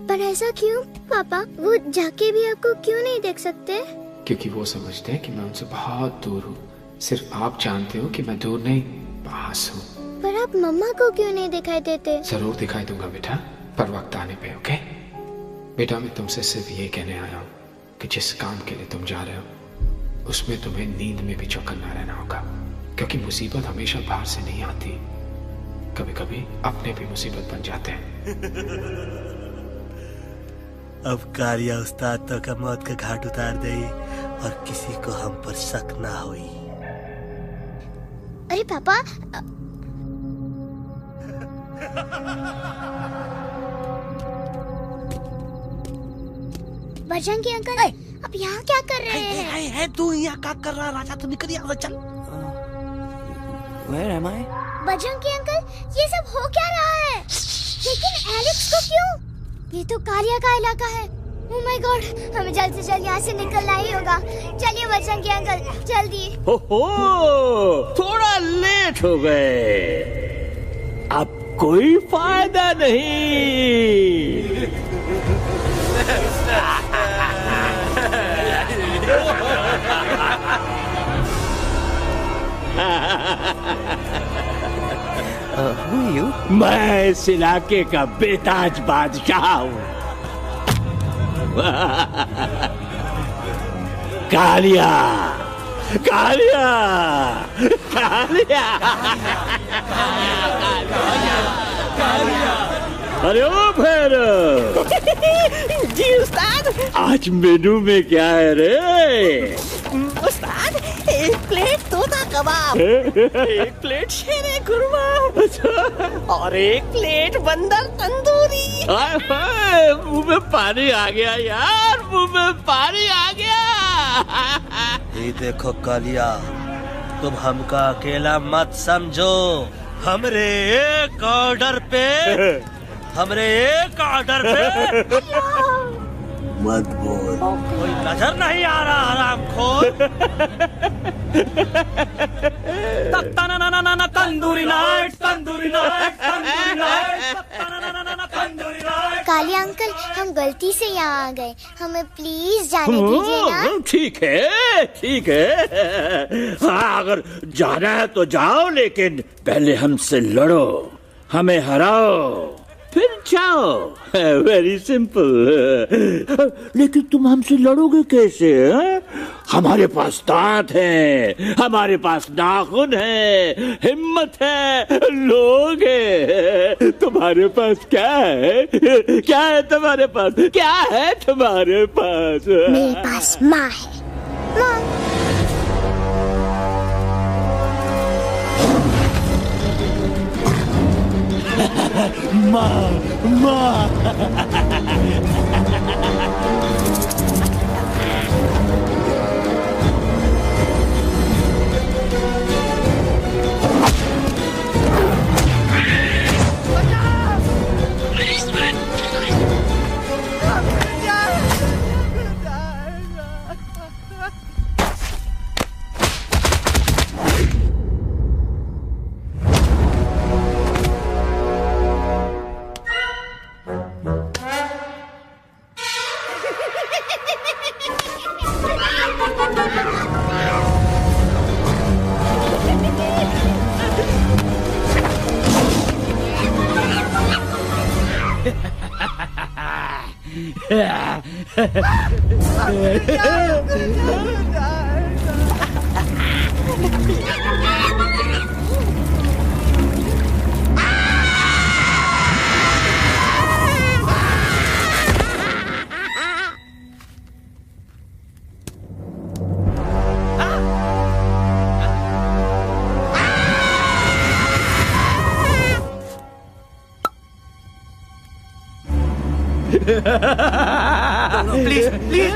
पर ऐसा क्यों पापा? वो जाके भी आपको क्यों नहीं देख सकते? क्योंकि वो समझते हैं कि मैं उनसे बहुत दूर हूँ। सिर्फ आप जानते हो कि मैं दूर नहीं, पास हूँ। पर आप मम्मा को क्यों नहीं दिखाई देते? जरूर दिखाई दूंगा बेटा, पर वक्त आने पे। ओके बेटा मैं तुमसे सिर्फ ये कहने आया हूँ कि जिस काम के लिए तुम जा रहे हो उसमें तुम्हें नींद में भी चौकन्ना रहना होगा, क्योंकि मुसीबत हमेशा बाहर से नहीं आती, कभी कभी अपने भी मुसीबत बन जाते हैं। अब कालिया उस्ताद तो का मौत का घाट उतार दे और किसी को हम पर शक ना हुई। अरे पापा, बजरंगी अंकल अब यहाँ क्या कर रहे हैं? है तू यहाँ क्या कर रहा है? राजा तू निकल यहाँ से, चल। Where am I? Bajrangi uncle, ये सब हो क्या रहा है? लेकिन एलेक्स को क्यों? ये तो कालिया का इलाका है। ओह माय गॉड, हमें जल्द से जल्द यहाँ से निकलना ही होगा। चलिए बजरंगी अंकल, जल्दी। हो, थोड़ा लेट हो गए, अब कोई फायदा नहीं। Who are you? मैं इस इलाके का बेताज बादशाह हूँ। कालिया, कालिया, कालिया, अरे ओ भैरव। जी उस्ताद। आज मेनू में क्या है रे? उस्ताद, एक प्लेट तोता कबाब, एक प्लेट शेरे कुरमा और एक प्लेट बंदर तंदूरी। मुंह में पानी आ गया यार, मुंह में पानी आ गया। ये देखो कालिया, तुम हमका अकेला मत समझो। हमरे एक ऑर्डर पे मत बोल। कोई नजर नहीं आ रहा हरामखोर। Tandoori night, tandoori night, tandoori night, tandoori night. Kaliya uncle, हम गलती से यहाँ आ गए, हमें प्लीज जाने दीजिए ना। ठीक है, ठीक है। हाँ, अगर जाना है तो जाओ, लेकिन पहले हमसे लड़ो, हमें हराओ, फिर जाओ। Very simple. लेकिन तुम हमसे लड़ोगे कैसे? हमारे पास दांत है, हमारे पास नाखून है, हिम्मत है, लोग है। तुम्हारे पास क्या है? क्या है तुम्हारे पास? क्या है तुम्हारे पास? मेरे पास माँ है, माँ। माँ, प्लीज प्लीज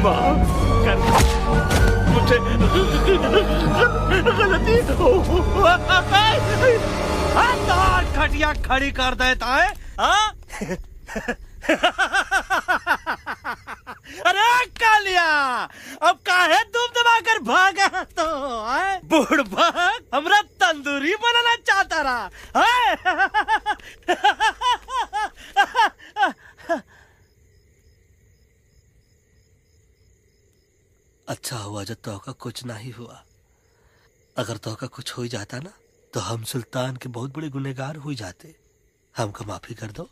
माफ कर, मुझे गलती हो। खटिया खड़ी कर देता है। अरे कालिया, अब काहे तुम दबाकर भागा तो बुढ़बा हमरा तंदूरी बनाना चाहता रहा। अच्छा हुआ जब तोहका कुछ नहीं हुआ। अगर तोहका कुछ हो जाता ना तो हम सुल्तान के बहुत बड़े गुनहगार हो जाते। हमको माफी कर दो।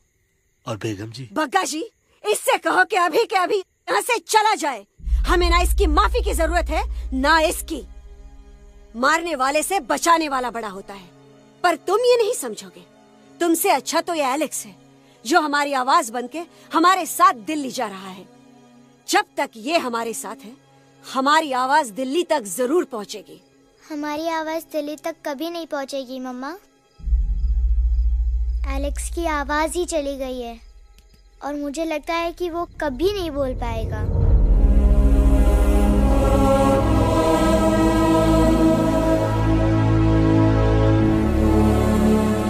और बेगम जी, बग्गा जी, इससे कहो कि अभी के अभी यहाँ से चला जाए। हमें ना इसकी माफी की जरूरत है ना इसकी। मारने वाले से बचाने वाला बड़ा होता है, पर तुम ये नहीं समझोगे। तुमसे अच्छा तो ये एलेक्स है जो हमारी आवाज बनके हमारे साथ दिल्ली जा रहा है। जब तक ये हमारे साथ है हमारी आवाज दिल्ली तक जरूर पहुंचेगी। हमारी आवाज दिल्ली तक कभी नहीं पहुंचेगी मम्मा। एलेक्स की आवाज ही चली गई है और मुझे लगता है कि वो कभी नहीं बोल पाएगा।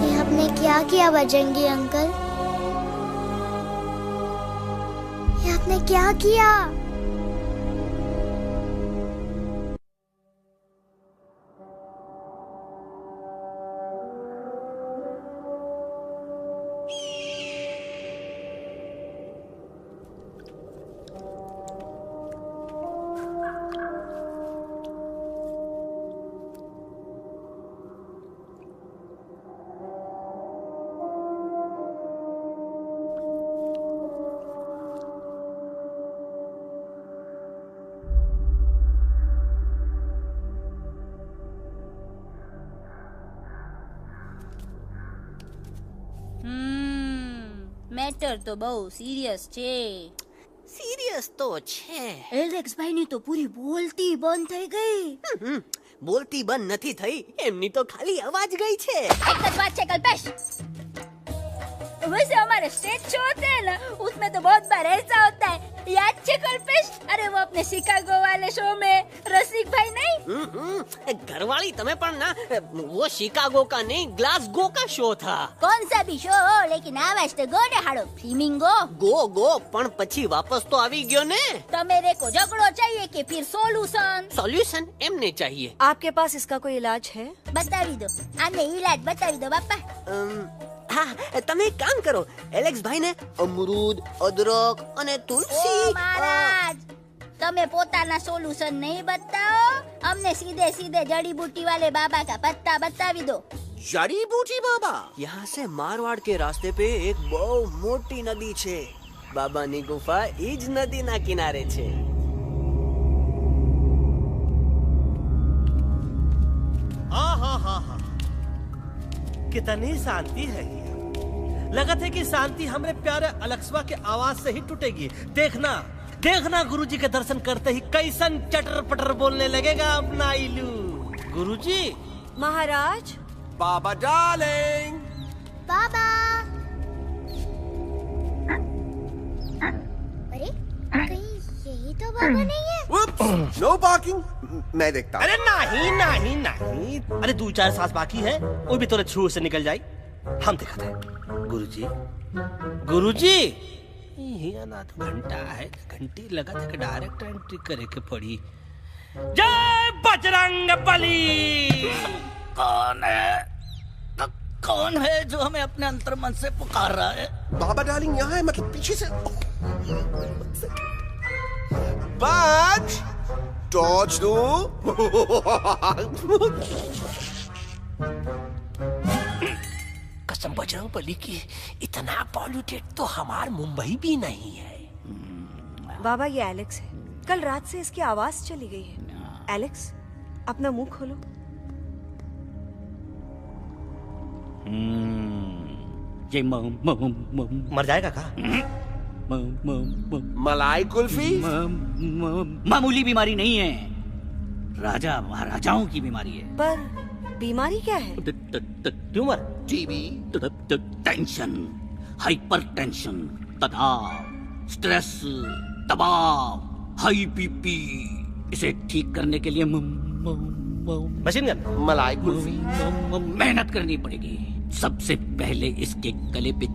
ये आपने क्या किया बजरंगी अंकल? ये आपने क्या किया? મેટર તો બહુ સિરિયસ છે. સિરિયસ તો છે. એલેક્સ ભાઈ ની તો પૂરી બોલતી બંધ થઈ ગઈ. બોલતી બંધ નથી થઈ, એમની તો ખાલી અવાજ ગઈ છે. એક જ વાત છે કલ્પેશ, वैसे हमारे स्टेज शो होते हैं ना, उसमें तो बहुत बार ऐसा होता है, याद है कल्पेश? अरे वो अपने शिकागो वाले शो में रसिक भाई नहीं, घरवाली तुम्हें पर ना, वो शिकागो का नहीं ग्लासगो का शो था. कौन सा भी शो हो, लेकिन आवाज तो गो ने हाड़ो फ्लेमिंगो गो पण પછી વાપસ તો આવી ગયો ને. तो मेरे को झगड़ो चाहिए कि फिर सॉल्यूशन एमने चाहिए. आपके पास इसका कोई इलाज है? बतावी दो, आने इलाज बतावी दो बापा. हाँ, તમે એક કામ કરો, એલેક્સ ભાઈ ને અમરૂદ, અદરક અને તુલસી. ओ महाराज, તમે પોતાના સોલ્યુશન नहीं बताओ, हमने सीधे सीधे जड़ी बूटी वाले बाबा का पत्ता बतावी दो. जड़ी बूटी बाबा? यहाँ से मारवाड़ के रास्ते पे एक बहु मोटी नदी छे. बाबानी गुफा इज नदी ना किनारे छे. कितनी शांति है ये. लगा था कि शांति हमरे प्यारे अलेक्सवा के आवाज से ही टूटेगी. देखना देखना गुरुजी के दर्शन करते ही कैसन चटर पटर बोलने लगेगा अपना इलू. गुरुजी. महाराज. बाबा डार्लिंग. बाबा. अरे कहीं यही तो बाबा नहीं है? No parking. मैं देखता हूँ. अरे नहीं नहीं नहीं, अरे 2-4 सांस बाकी है, वो भी तोरे छू से निकल जाए. हम दिखाते हैं. गुरुजी गुरुजी, ये ना तो घंटा है, घंटी लगा था कि डायरेक्ट एंट्री करे के पड़ी. जय बजरंग बली. कौन है जो हमें अपने अंतर्मन से पुकार रहा है? बाबा डार्लिंग यहाँ है, मतलब पीछे से. बाज टॉर्च दो. कसम बजरंग बली की, इतना पॉल्यूटेड तो हमार मुंबई भी नहीं है. बाबा ये एलेक्स है, कल रात से इसकी आवाज चली गई है. एलेक्स अपना मुंह खोलो. ये मर जाएगा का? मलाई कुल्फी मामूली बीमारी नहीं है, राजा महाराजाओं की बीमारी है. पर बीमारी क्या है? Tumour, TB, tension, hyper tension, तनाव, स्ट्रेस, दबाव, हाई बीपी, इसे ठीक करने के लिए मशीन गन, मलाई कुल्फी, मेहनत करनी पड़ेगी। सबसे पहले इसके गले पे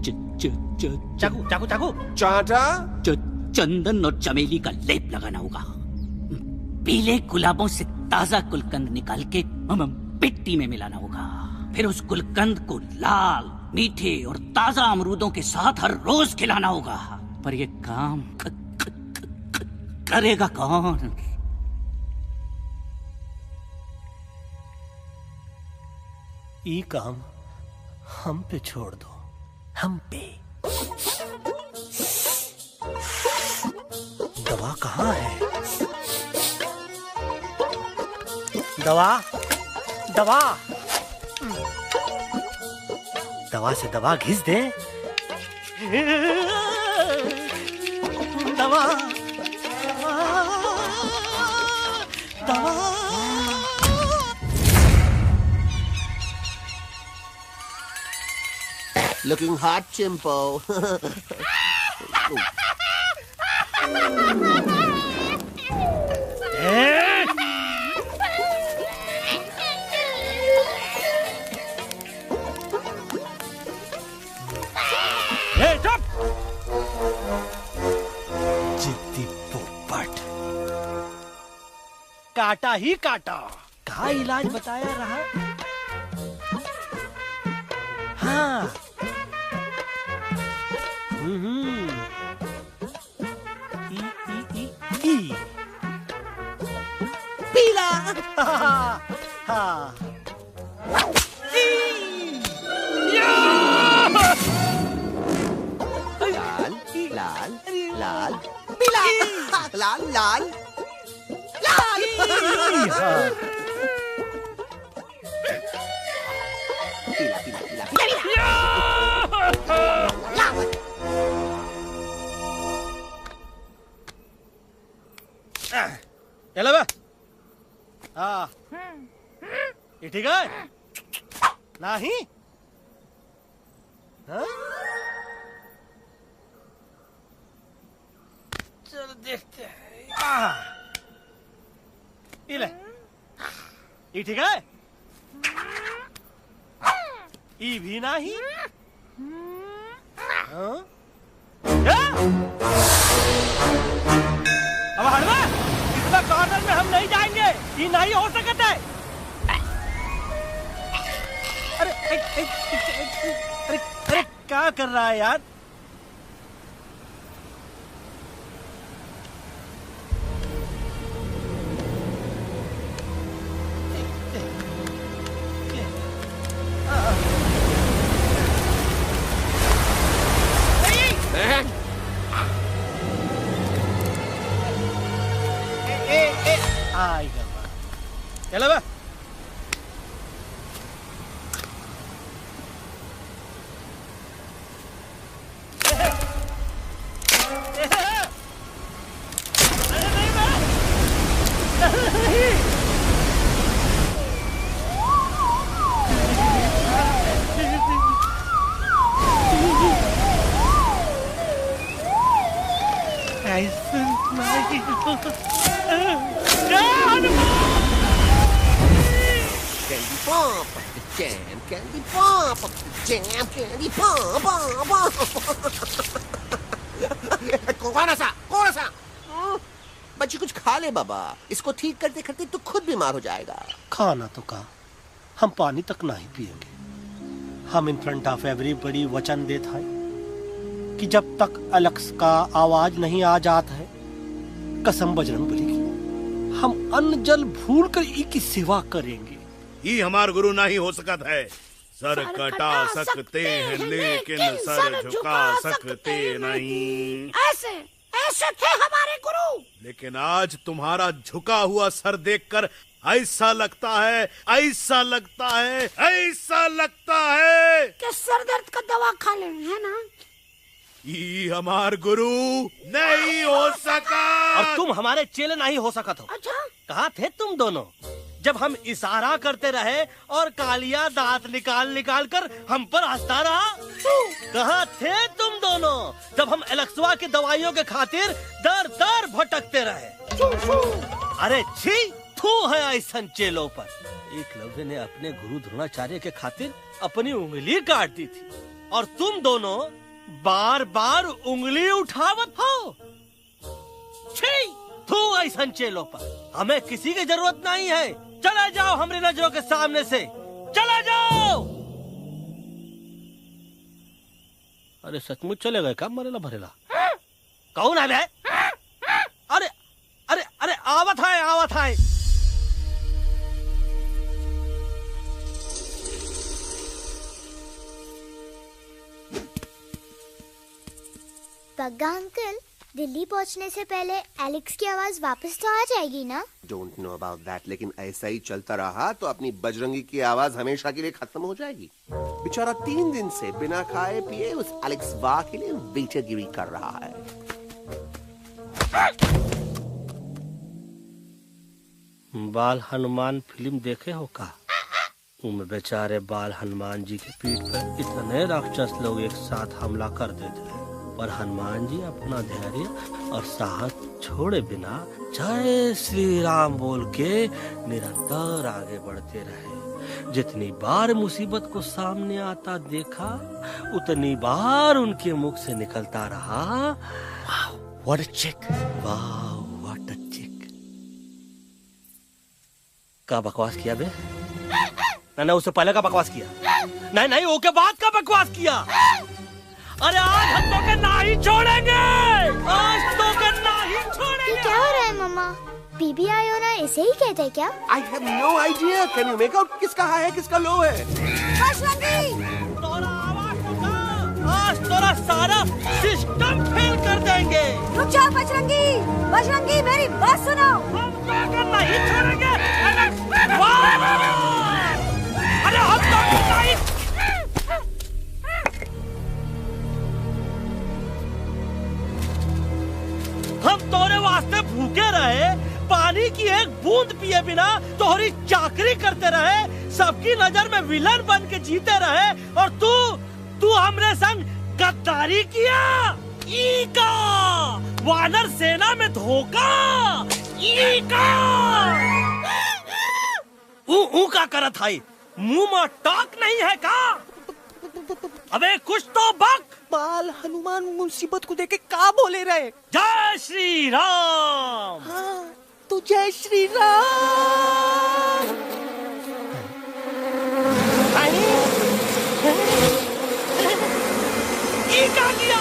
चाकू चाकू चाकू चाटा चंदन और चमेली का लेप लगाना होगा। पीले गुलाबों से ताजा गुलकंद निकाल के मिट्टी में मिलाना होगा। फिर उस गुलकंद को लाल, मीठे और ताजा अमरूदों के साथ हर रोज खिलाना होगा। पर ये काम करेगा कौन? ये काम हम पे छोड़ दो, हम पे। दवा कहाँ है? दवा, दवा, दवा से दवा घिस दे। दवा, दवा। Looking hot, Chimpo. जिद्दी पोपट, काटा ही काटा। कहाँ इलाज बताया रहा? हाँ, पीला। हाँ, लाल लाल लाल पीला, लाल लाल लाल। पीला पीला पीला लाल। चलो बे। हाँ, ये ठीक है? नहीं? हाँ? चलो देखते हैं। ये ले, ये ठीक है? ये भी नहीं? हाँ? अब हटवा, इतना कॉर्नर में हम नहीं जाएंगे। ये नहीं हो सकता है। अरे अरे अरे क्या कर रहा है यार? चलो बे। Candy pop, jam, candy pop, jam, candy pop, कौन सा? बच्ची कुछ खा ले बाबा, इसको ठीक करते करते तो खुद बीमार हो जाएगा। खाना तो कहा, हम पानी तक नहीं पिएंगे। हम इन फ्रंट ऑफ एवरीबॉडी वचन देता है कि जब तक एलेक्स का आवाज नहीं आ जाता है, कसम बजरंग बली की, हम अन्न जल भूल कर की सेवा करेंगे। ये हमार गुरु नहीं हो सकता है। सर कटा सकते हैं लेकिन सर झुका सकते नहीं। ऐसे ऐसे थे हमारे गुरु। लेकिन आज तुम्हारा झुका हुआ सर देखकर ऐसा लगता है, ऐसा लगता है, ऐसा लगता है कि सर दर्द का दवा खा ले, है ना? ये हमार गुरु नहीं हो सका। और तुम हमारे चेले नहीं हो सका तो। अच्छा, कहाँ थे तुम दोनों जब हम इशारा करते रहे और कालिया दांत निकाल निकाल कर हम पर हंसता रहा? कहाँ थे तुम दोनों जब हम एलेक्सवा की दवाइयों के खातिर दर दर भटकते रहे? अरे छी, थू है ऐसन चेलों पर। एकलव्य ने अपने गुरु द्रोणाचार्य के खातिर अपनी उंगली काट दी थी और तुम दोनों बार बार उंगली उठावत हो। छी, थू ऐसन चेलों पर। हमें किसी की जरूरत नहीं है। चले जाओ हमारी नजरों के सामने से, चले जाओ। अरे सचमुच चले गए क्या? मरेला भरेला कौन है बे? अरे अरे अरे आवत है, आवत है। पग्गा अंकल, दिल्ली पहुंचने से पहले एलेक्स की आवाज वापस तो आ जाएगी ना? डोंट नो अबाउट दैट, लेकिन ऐसा ही चलता रहा तो अपनी बजरंगी की आवाज हमेशा के लिए खत्म हो जाएगी। बेचारा 3 दिन से बिना खाए पिए उस एलेक्स वाह के लिए बेटेगिरी कर रहा है। बाल हनुमान फिल्म देखे हो का? उनमें बेचारे बाल हनुमान जी के पीठ पर इतने राक्षस लोग एक साथ हमला कर देते हैं, पर हनुमान जी अपना धैर्य और साहस छोड़े बिना जय श्री राम बोल के निरंतर आगे बढ़ते रहे। जितनी बार मुसीबत को सामने आता देखा, उतनी बार उनके मुख से निकलता रहा, व्हाट अ चिक, वाह व्हाट अ चिक। का बकवास किया बे? नहीं, उससे पहले का बकवास किया। नहीं नहीं, ओके बाद का बकवास किया। अरे आज हम तो के नहीं छोड़ेंगे, आज तो के नहीं छोड़ेंगे। ये क्या हो रहा है मम्मा? बीबी आयोना ऐसे ही कहते हैं क्या? I have no idea. Can you make out किसका हाई है किसका लो है? आज तोरा सारा सिस्टम फेल कर देंगे। रुक जाओ बजरंगी, बजरंगी मेरी बात सुनो। हम तो के नहीं छोड़ेंगे। अरे हम तो के नहीं। हम तोरे वास्ते भूखे रहे, पानी की एक बूंद पिए बिना तोहरी चाकरी करते रहे, सबकी नजर में विलन बन के जीते रहे, और तू हमरे संग गद्दारी किया। ई का वानर सेना में धोखा, ई का ऊ का करत है, मुंह में टॉक नहीं है का? अबे कुछ तो बक। बाल हनुमान मुसीबत को देखे का बोले रहे? जय श्री राम। हाँ, तो जय श्री राम। ये क्या किया?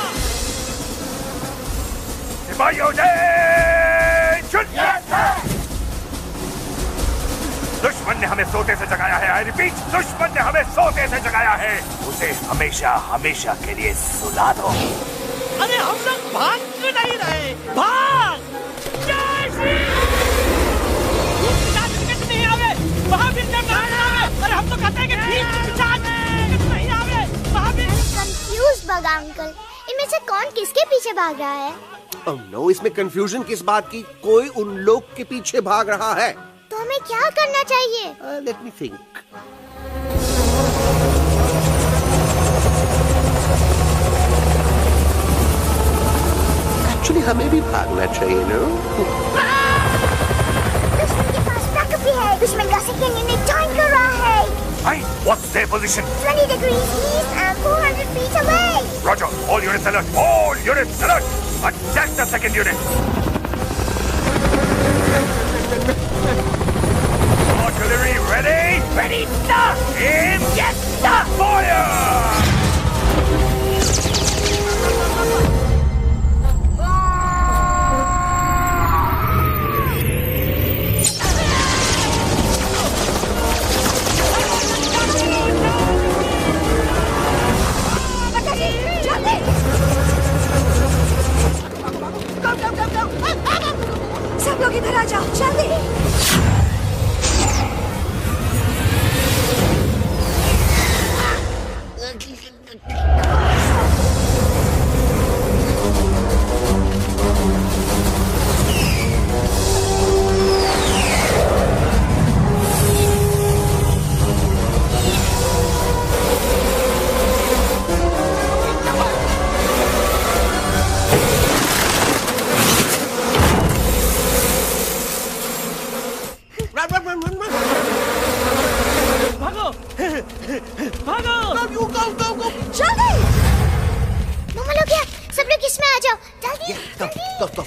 सिपाहियों जय दुश्मन ने हमें सोते से जगाया है। आई रिपीट, दुश्मन ने हमें सोते से जगाया है। उसे हमेशा हमेशा के लिए सुला दो। अरे हम लोग भाग क्यों नहीं रहे? भाग! जय श्री नहीं आवे, महावीर जब अरे हम तो कहते हैं कि नहीं आवे, महावीर। कंफ्यूज बगा अंकल, इनमें से कौन किसके पीछे भाग रहा है? Oh no, इसमें कंफ्यूजन किस बात की? कोई उन लोग के पीछे भाग रहा है। तो हमें क्या करना चाहिए? Let me think. Actually, हमें भी भागना चाहिए, no? दुश्मन के पास बैकअप भी है। दुश्मन का सेकेंड यूनिट जॉइन कर रहा है। Hey, what's their position? 20 degrees east and 400 feet away. Roger, all units alert. All units alert. Attack the second unit. Artillery ready? Ready, sir! Aim! Yes, sir! Fire! सब लोग इधर आ जाओ, जल्दी।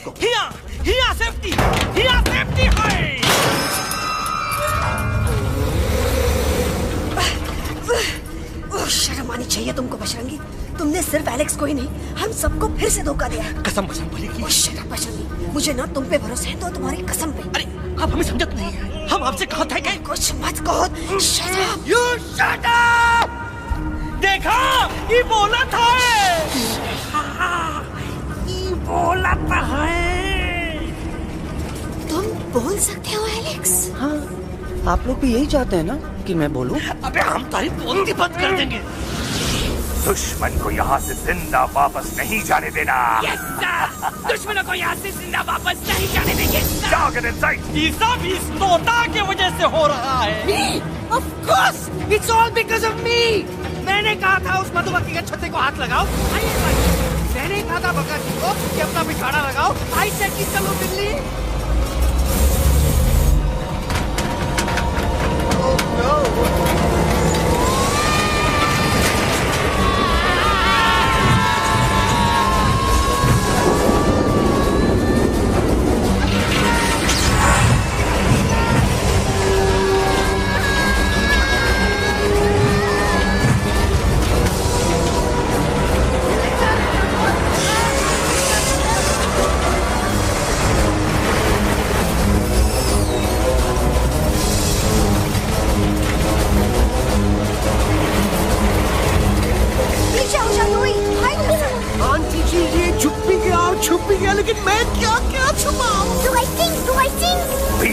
इसको। हिया सेफ्टी है। शर्म आनी चाहिए तुमको बजरंगी। तुमने सिर्फ एलेक्स को ही नहीं, हम सबको फिर से धोखा दिया है। कसम कसम बोली की। शट अप बजरंगी, मुझे ना तुम पे भरोसा है तो तुम्हारी कसम पे। अरे आप हमें समझत नहीं है, हम आपसे कहा था कि कुछ मत कहो। Shut up. You shut up. देखा ये बोला था, ये बोला है। तुम बोल सकते हो एलेक्स? हाँ, आप लोग भी यही चाहते हैं ना कि मैं बोलूं? अबे हम तारी बोलती बंद कर देंगे। दुश्मन को यहाँ से जिंदा वापस नहीं जाने देना। Yes, sir! दुश्मनों को यहाँ से जिंदा वापस नहीं जाने देंगे। जाओ get inside। ये सब इस तोता की वजह से हो रहा है। Me? Of course! It's all because of me! मैंने कहा था उस मधुमक्खी के छत्ते को हाथ लगाओ। मैंने कहा था भगत जी को कि अपना बिछाड़ा लगाओ। आई सेड कि चलो दिल्ली। Oh no! छुप भी गया, लेकिन मैं क्या छुपाऊं? Do I think? Be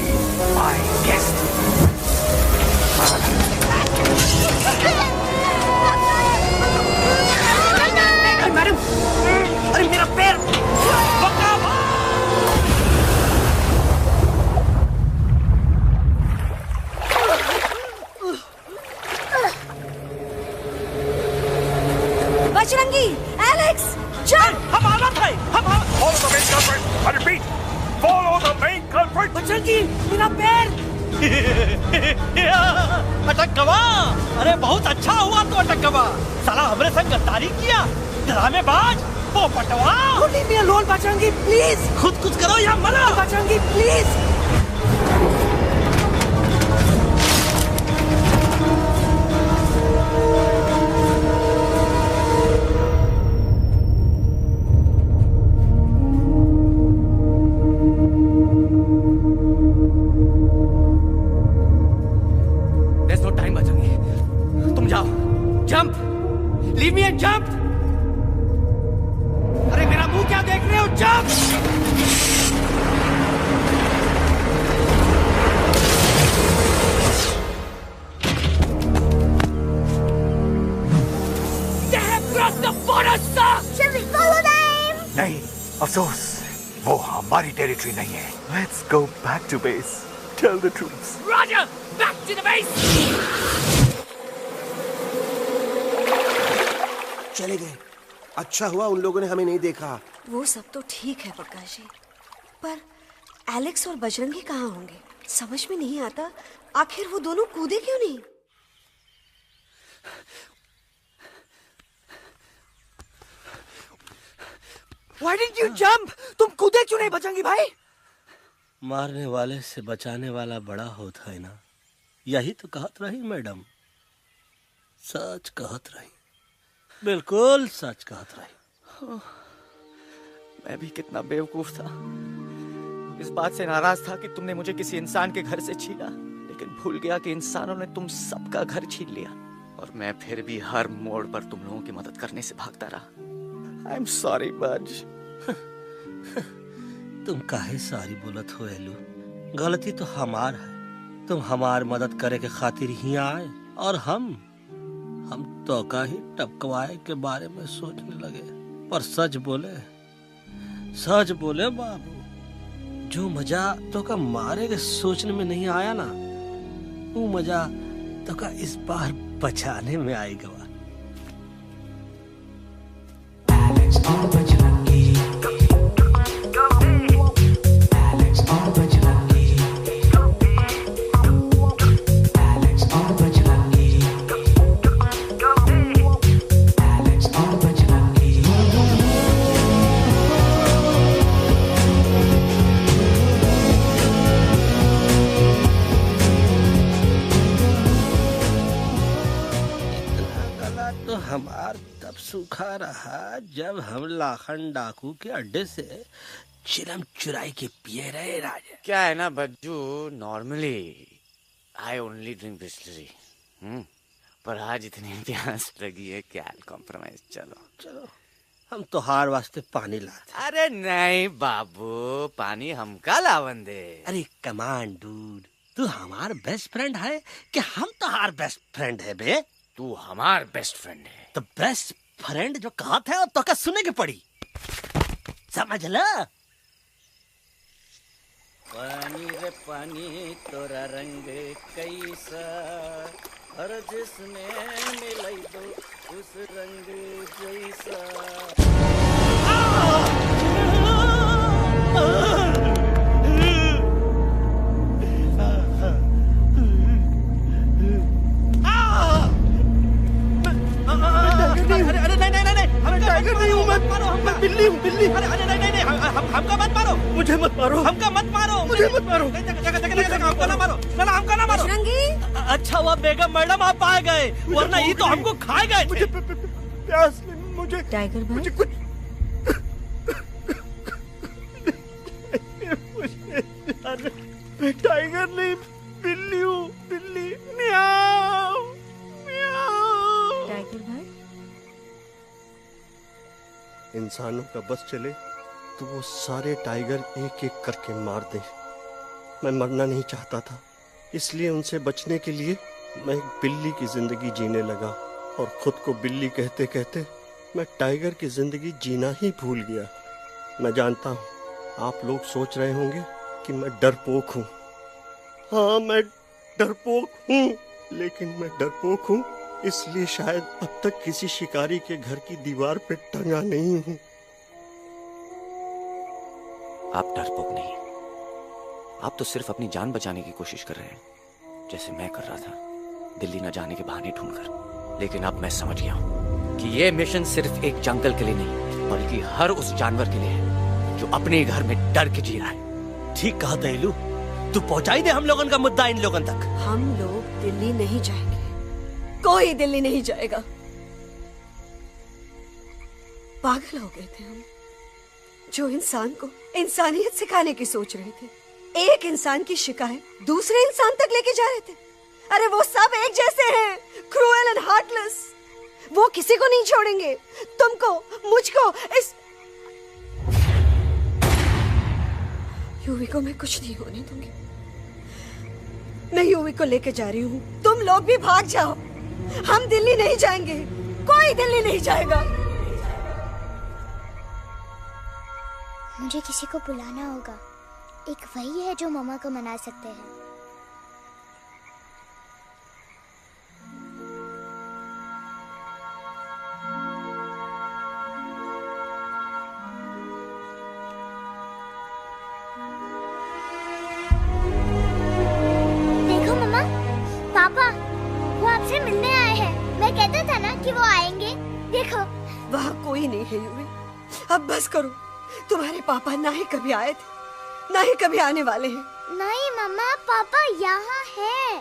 my guest। Madam, अरे मेरा पैर। बजरंगी, एलेक्स, चल। हम आना था। Follow the main culprit। I repeat, follow the main culprit। Bajrangi, मेरा पैर। अटक गवा। अरे बहुत अच्छा हुआ तो अटक गवा। साला हमरे संग गद्दारी किया, ड्रामेबाज, पोपटवा। Leave me alone, Bajrangi, please. खुद कुछ करो या मरो। Bajrangi, please. Leave me and jump! अरे मेरा मुंह क्या देख रहे हो? Jump! They have crossed the border, sir! Shall we follow them? नहीं, अफसोस, वो हमारी टेरिटरी नहीं है। Let's go back to base. Tell the troops. Roger! Back to the base! चले गए। अच्छा हुआ उन लोगों ने हमें नहीं देखा। वो सब तो ठीक है प्रकाश जी, पर एलेक्स और बजरंगी कहाँ होंगे? समझ में नहीं आता, आखिर वो दोनों कूदे क्यों नहीं? Why didn't you jump? तुम कूदे क्यों नहीं बजरंगी भाई? मारने वाले से बचाने वाला बड़ा होता है ना, यही तो कहत रही मैडम। सच कहत रही, बिल्कुल सच कहत रही। मैं भी कितना बेवकूफ था। इस बात से नाराज था कि तुमने मुझे किसी इंसान के घर से छीना, लेकिन भूल गया कि इंसानों ने तुम सबका घर छीन लिया, और मैं फिर भी हर मोड़ पर तुम लोगों की मदद करने से भागता रहा। आई एम सॉरी बज। तुम काहे सारी बोलत हो एलू? गलती तो हमार है। तुम हमार मदद करे के खातिर ही आए, और हम तो का ही टपकवाए के बारे में सोचने लगे। पर सच बोले बाबू, जो मजा तो का मारे के सोचने में नहीं आया ना, वो मजा तो का इस बार बचाने में आएगा। सूखा रहा जब हम लाखन डाकू के अड्डे से चिलम चुराई के पिए रहे राजा। क्या है ना Bajju, normally I only drink Bisleri, पर आज इतनी प्यास लगी है क्या कॉम्प्रोमाइज। चलो चलो हम तो हार वास्ते पानी लाते। अरे नहीं बाबू, पानी हमका लावन दे। अरे कमान डूड, तू हमार बेस्ट फ्रेंड है कि हम तो हार बेस्ट फ्रेंड है बे? तू हमार बेस्ट फ्रेंड है तो बेस्ट फ्रेंड जो कहा था तो क्या सुनने की पड़ी, समझ ला। पानी रे पानी तोरा रंग कैसा, हर जिसमें मिलाई दो उस रंग जैसा। अरे नहीं नहीं नहीं, हम टाइगर नहीं हूँ, मैं बिल्ली हूँ, बिल्ली। अरे अरे नहीं नहीं, हमका मत मारो, मुझे मत मारो, हमका मत मारो, मुझे मत मारो, हमका ना मारो, ना हमका ना मारो। अच्छा हुआ बेगम मैडम आप आ गए, वरना ये तो हमको खा गए। मुझे प्यास नहीं, मुझे टाइगर भाई, मुझे कुछ मैं टाइगर नहीं, बिल्ली हूँ, बिल्ली। म्याऊ म्याऊ। टाइगर भाई, इंसानों का बस चले तो वो सारे टाइगर एक एक करके मार दे। मैं मरना नहीं चाहता था, इसलिए उनसे बचने के लिए मैं एक बिल्ली की जिंदगी जीने लगा, और खुद को बिल्ली कहते कहते मैं टाइगर की जिंदगी जीना ही भूल गया। मैं जानता हूँ आप लोग सोच रहे होंगे कि मैं डरपोक हूँ। हाँ मैं डरपोक हूँ, लेकिन मैं डरपोक हूँ इसलिए शायद अब तक किसी शिकारी के घर की दीवार पे टंगा नहीं हूँ। आप डरपोक नहीं, आप तो सिर्फ अपनी जान बचाने की कोशिश कर रहे हैं, जैसे मैं कर रहा था दिल्ली न जाने के बहाने ढूंढकर। लेकिन अब मैं समझ गया हूँ कि ये मिशन सिर्फ एक जंगल के लिए नहीं, बल्कि हर उस जानवर के लिए है जो अपने घर में डर के जी रहा है। ठीक कहा दहलू, तू पहुंचाई दे हम लोगन का मुद्दा इन लोगन तक। हम लोग दिल्ली नहीं जाएंगे, कोई दिल्ली नहीं जाएगा। पागल हो गए थे हम, जो इंसान को इंसानियत सिखाने की सोच रहे थे। एक इंसान की शिकायत दूसरे इंसान तक लेके जा रहे थे। अरे वो सब एक जैसे हैं, क्रूएल एंड हार्टलेस। वो किसी को नहीं छोड़ेंगे, तुमको, मुझको, इस यूवी को मैं कुछ नहीं होने दूंगी। मैं यूवी को लेके जा रही हूँ, तुम लोग भी भाग जाओ। हम दिल्ली नहीं जाएंगे, कोई दिल्ली नहीं जाएगा। मुझे किसी को बुलाना होगा, एक वही है जो मम्मा को मना सकते हैं। देखो मम्मा, पापा वो आपसे मिलने आए हैं। मैं कहता था ना कि वो आएंगे। देखो वहाँ कोई नहीं है यूवी, अब बस करो। तुम्हारे पापा ना ही कभी आए थे, ना ही कभी आने वाले हैं। नहीं मम्मा, पापा यहाँ है।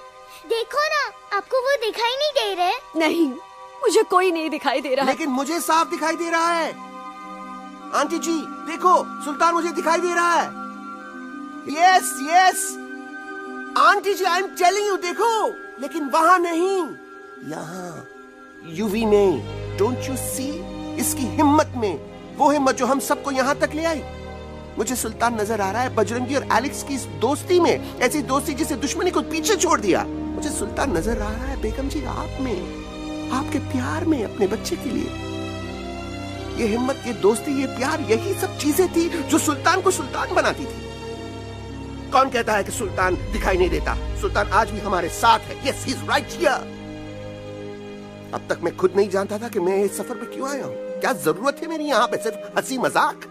देखो ना, आपको वो दिखाई नहीं दे रहे? नहीं, मुझे कोई नहीं दिखाई दे रहा। लेकिन मुझे साफ दिखाई दे रहा है। आंटी जी देखो, सुल्तान मुझे दिखाई दे रहा है। Yes yes aunty ji, I am telling you, देखो। लेकिन वहाँ नहीं, यहाँ यूवी में। डोंट यू सी इसकी हिम्मत में, वो हिम्मत जो हम सबको यहाँ तक ले आई। मुझे सुल्तान नजर आ रहा है बजरंगी और एलेक्स की इस दोस्ती में, ऐसी दोस्ती जिसे दुश्मनी को पीछे छोड़ दिया। मुझे सुल्तान नजर आ रहा है बेगम जी आप में, आपके प्यार में, अपने बच्चे के लिए। ये हिम्मत, ये दोस्ती, ये प्यार, यही सब चीजें थी जो सुल्तान को सुल्तान बनाती थी। कौन कहता है कि सुल्तान दिखाई नहीं देता? सुल्तान आज भी हमारे साथ है। Yes, he is right here. अब तक मैं खुद नहीं जानता था कि मैं इस सफर पे क्यों आया हूँ। क्या जरूरत है मेरी यहाँ पे सिर्फ हंसी मजाक?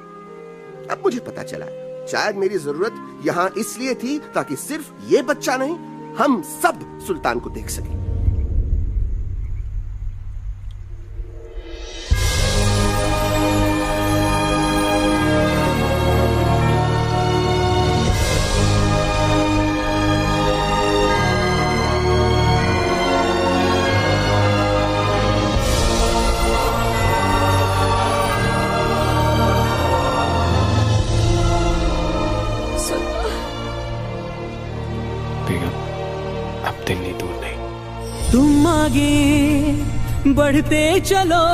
अब मुझे पता चला है, शायद मेरी जरूरत यहाँ इसलिए थी ताकि सिर्फ ये बच्चा नहीं, हम सब सुल्तान को देख सकें। तुम आगे बढ़ते चलो,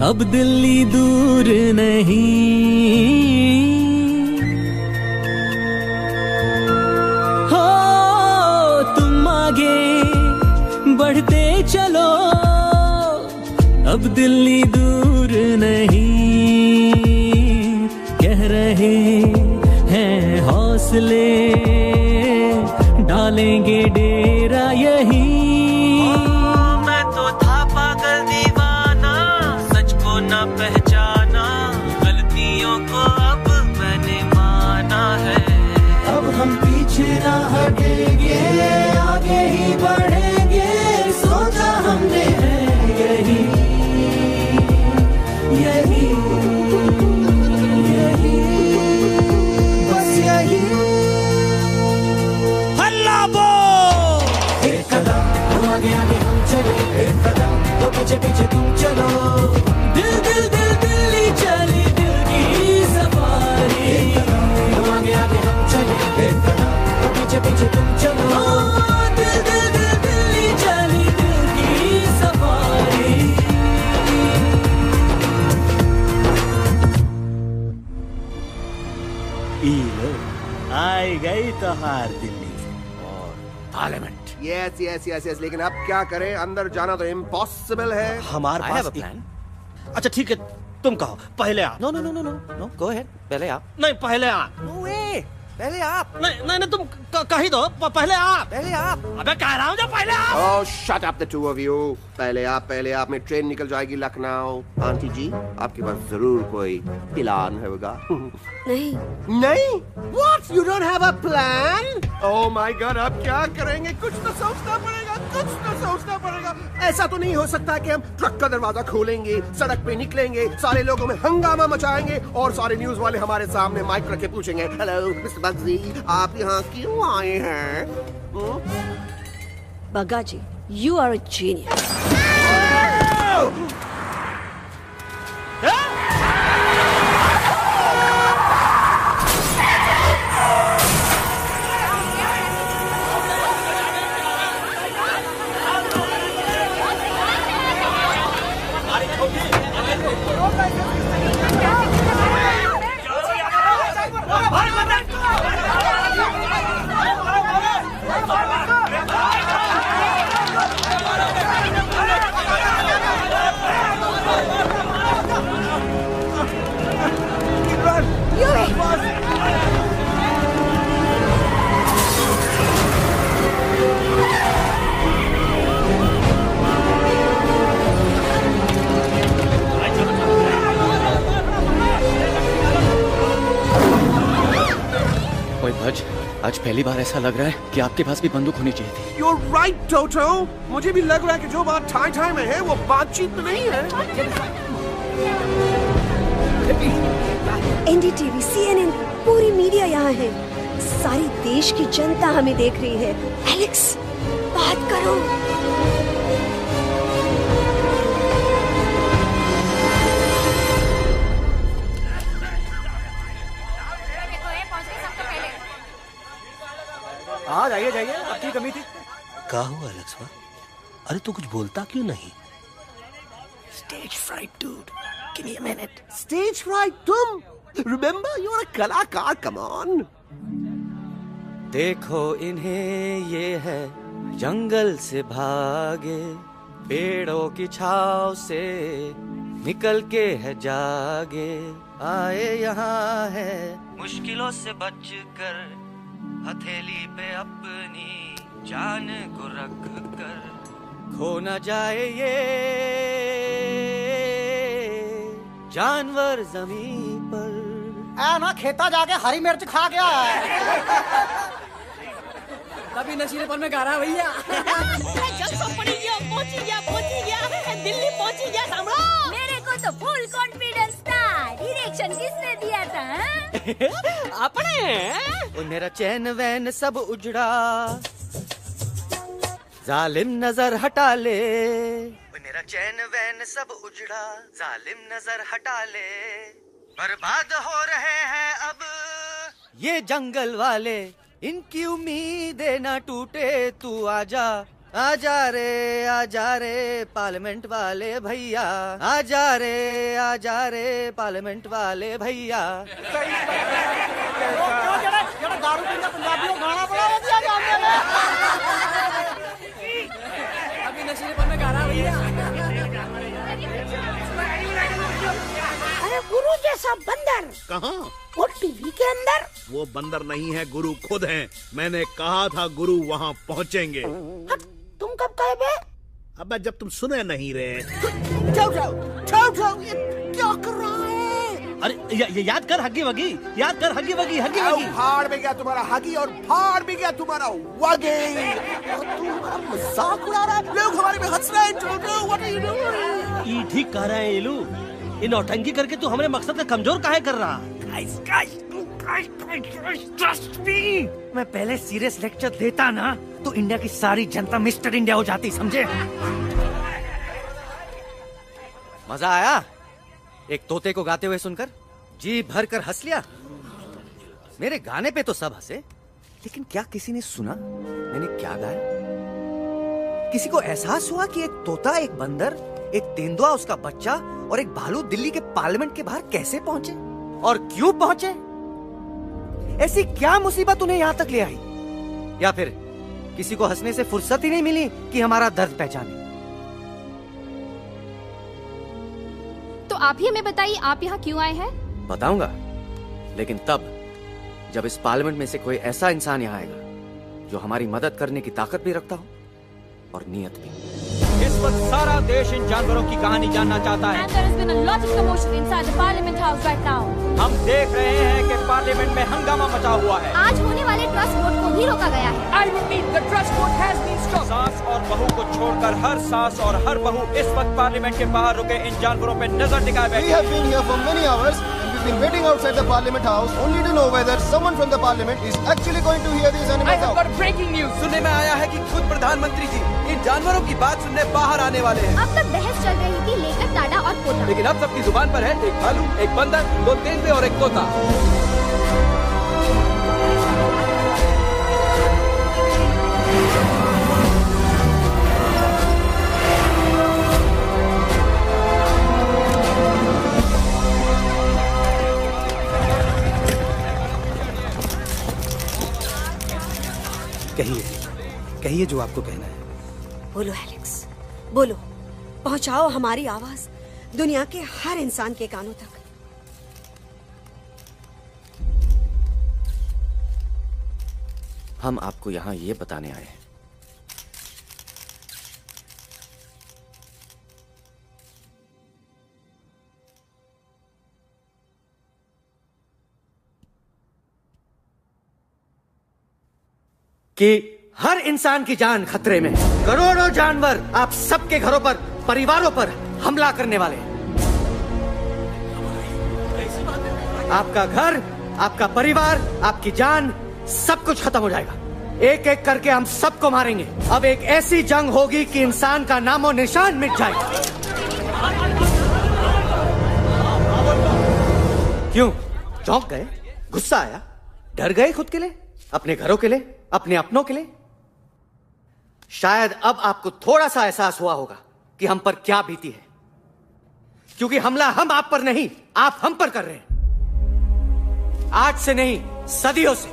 अब दिल्ली दूर नहीं। हो तुम आगे बढ़ते चलो, अब दिल्ली दूर नहीं। कह रहे हैं हौसले, डालेंगे डेरा यही। मैं तो था पागल दीवाना, सच को न पहचाना, गलतियों को अब मैंने माना है। अब हम पीछे ना हटेंगे, आगे ही बढ़ेंगे, सोचा हमने है यही यही यही, बस यही। हल्ला बोल! एक कदम तो आगे आगे हम चले, एक कदम तो पीछे पीछे तुम चलो। दिल दिल दिल दिल्ली चली दिल की सफारी। एक कदम तो आगे आगे हम चले, एक कदम तो पीछे पीछे तुम चलो। दिल दिल दिल दिल्ली चली दिल की सफारी। आई गई तो हार दिल्ली और parliament. Yes yes yes yes, लेकिन अब क्या करें, अंदर जाना तो इम्पॉसिबल है। हमारे पास प्लान। अच्छा ठीक है, तुम कहो पहले आप। No no no no no no, go ahead, पहले आप। नहीं पहले आप। नो वे, पहले आप। नहीं नहीं तुम कही दो, पहले आप। पहले आप। अबे कह रहा हूँ जो पहले आप। Oh, shut up the two of you. पहले आप में ट्रेन निकल जाएगी लखनऊ। आंटी जी, आपके पास जरूर कोई प्लान होगा। नहीं नहीं? What? You don't have a plan? Oh my God, अब क्या करेंगे? कुछ तो सोचना पड़ेगा, कुछ तो सोचना पड़ेगा। ऐसा तो नहीं हो सकता कि हम ट्रक का दरवाजा खोलेंगे, सड़क पे निकलेंगे, सारे लोगों में हंगामा मचाएंगे और सारे न्यूज वाले हमारे सामने माइक रख के पूछेंगे, हेलो मिस्टर बग्जी, आप यहाँ क्यों आए हैं? बग्गा जी, you are a genius. आज पहली बार ऐसा लग रहा है कि आपके पास भी बंदूक होनी चाहिए थी। You're right, Toto. मुझे भी लग रहा है कि जो बात ठाई ठाई में है वो बातचीत में नहीं है। NDTV, CNN, पूरी मीडिया यहाँ है। सारी देश की जनता हमें देख रही है। एलेक्स, बात करो। हाँ जाइए जाइए, आपकी कमी थी। क्या हुआ एलेक्स? अरे तू कुछ बोलता क्यों नहीं? Stage fright, dude. Give me a minute. Stage fright, तुम? Remember, you're a कलाकार. Come on. देखो इन्हें, ये है जंगल से भागे, पेड़ों की छाव से निकल के है जागे, आए यहाँ है मुश्किलों से बचकर, हथेली पे अपनी जान को रख कर, खो न जाए ये जानवर जमीन पर। ना खेता जाके हरी मिर्च खा गया है। तभी नशीलेपन में गा रहा भैया। पहुंची गया, दिल्ली पहुंची गया। सामरो, मेरे को तो फुल कॉन्फिडेंस था। डायरेक्शन किसने दिया था? अपने। मेरा चैन वैन सब उजड़ा, जालिम नजर हटा ले। मेरा चैन वैन सब उजड़ा, जालिम नजर हटा ले। बर्बाद हो रहे हैं अब ये जंगल वाले, इनकी उम्मीदें ना टूटे, तू आजा आजा रे पार्लियामेंट वाले भैया, आजा रे पार्लियामेंट वाले भैया। दारू पीना पंजाबियों गाना बड़ा दिया जाने में। अभी नशीले पन में गाना भैया। अरे गुरु जैसा बंदर कहाँ? वो टीवी के अंदर। वो बंदर नहीं है, गुरु खुद हैं। मैंने कहा था गुरु वहाँ पहुँचेंगे। तुम कब कहे बे? अबे जब तुम सुने नहीं रहे। जाओ, ये क्या कर रहा है? अरे याद कर हगी वगी, याद कर हगी वगी। फाड़ भी गया तुम्हारा हगी और फाड़ भी गया तुम्हारा वगी। तुम्हारा मजाक उड़ा रहा है। लोग हमारे में हंस रहे हैं। What are you doing? ये ठीक कह रहा है इलू। ये नौटंकी करके तू हमारे मकसद का कमजोर काहे कर रहा? ट्रस्ट मी, मैं पहले सीरियस लेक्चर देता ना तो इंडिया की सारी जनता मिस्टर इंडिया हो जाती, समझे? मजा आया एक तोते को गाते हुए सुनकर? जी भर कर हंस लिया। मेरे गाने पे तो सब हंसे, लेकिन क्या किसी ने सुना मैंने क्या गाया? किसी को एहसास हुआ कि एक तोता, एक बंदर, एक तेंदुआ, उसका बच्चा और एक भालू दिल्ली के पार्लियामेंट के बाहर कैसे पहुंचे और क्यों पहुंचे? ऐसी क्या मुसीबत उन्हें यहां तक ले आई? या फिर किसी को हंसने से फुर्सत ही नहीं मिली कि हमारा दर्द पहचाने? तो आप ही हमें बताइए, आप यहाँ क्यों आए हैं? बताऊंगा, लेकिन तब जब इस पार्लियामेंट में से कोई ऐसा इंसान यहाँ आएगा जो हमारी मदद करने की ताकत भी रखता हो और नीयत भी। इस वक्त सारा देश इन जानवरों की कहानी जानना चाहता है। And there has been a lot of commotion inside the Parliament House right now. हम देख रहे हैं कि पार्लियामेंट में हंगामा मचा हुआ है। आज होने वाले ट्रस्ट वोट को भी रोका गया है। I repeat, the trust vote has been stopped. सास और बहू को छोड़कर हर सास और हर बहू इस वक्त पार्लियामेंट के बाहर रुके इन जानवरों पे नजर टिकाए बैठे। We have been here for many hours and we've been waiting outside the Parliament House only to know whether someone from the Parliament is actually going to hear these animals out. I have got breaking news. सुनने में आया है कि खुद प्रधानमंत्री जी इन जानवरों की बात सुनने बाहर आने वाले हैं। अब तक बहस चल रही थी लेकर टाटा और पोता, लेकिन अब सबकी जुबान पर है एक भालू, एक बंदर, दो तेंदुए और एक तोता। कहिए जो आपको कहना है। बोलो एलेक्स, बोलो। पहुंचाओ हमारी आवाज दुनिया के हर इंसान के कानों तक। हम आपको यहां ये बताने आए हैं कि हर इंसान की जान खतरे में। करोड़ों जानवर आप सबके घरों पर, परिवारों पर हमला करने वाले हैं। आपका घर, आपका परिवार, आपकी जान, सब कुछ खत्म हो जाएगा। एक एक करके हम सबको मारेंगे। अब एक ऐसी जंग होगी कि इंसान का नामो निशान मिट जाएगा। क्यों चौंक गए? गुस्सा आया? डर गए खुद के लिए, अपने घरों के लिए, अपने अपनों के लिए? शायद अब आपको थोड़ा सा एहसास हुआ होगा कि हम पर क्या बीती है, क्योंकि हमला हम आप पर नहीं, आप हम पर कर रहे हैं। आज से नहीं, सदियों से,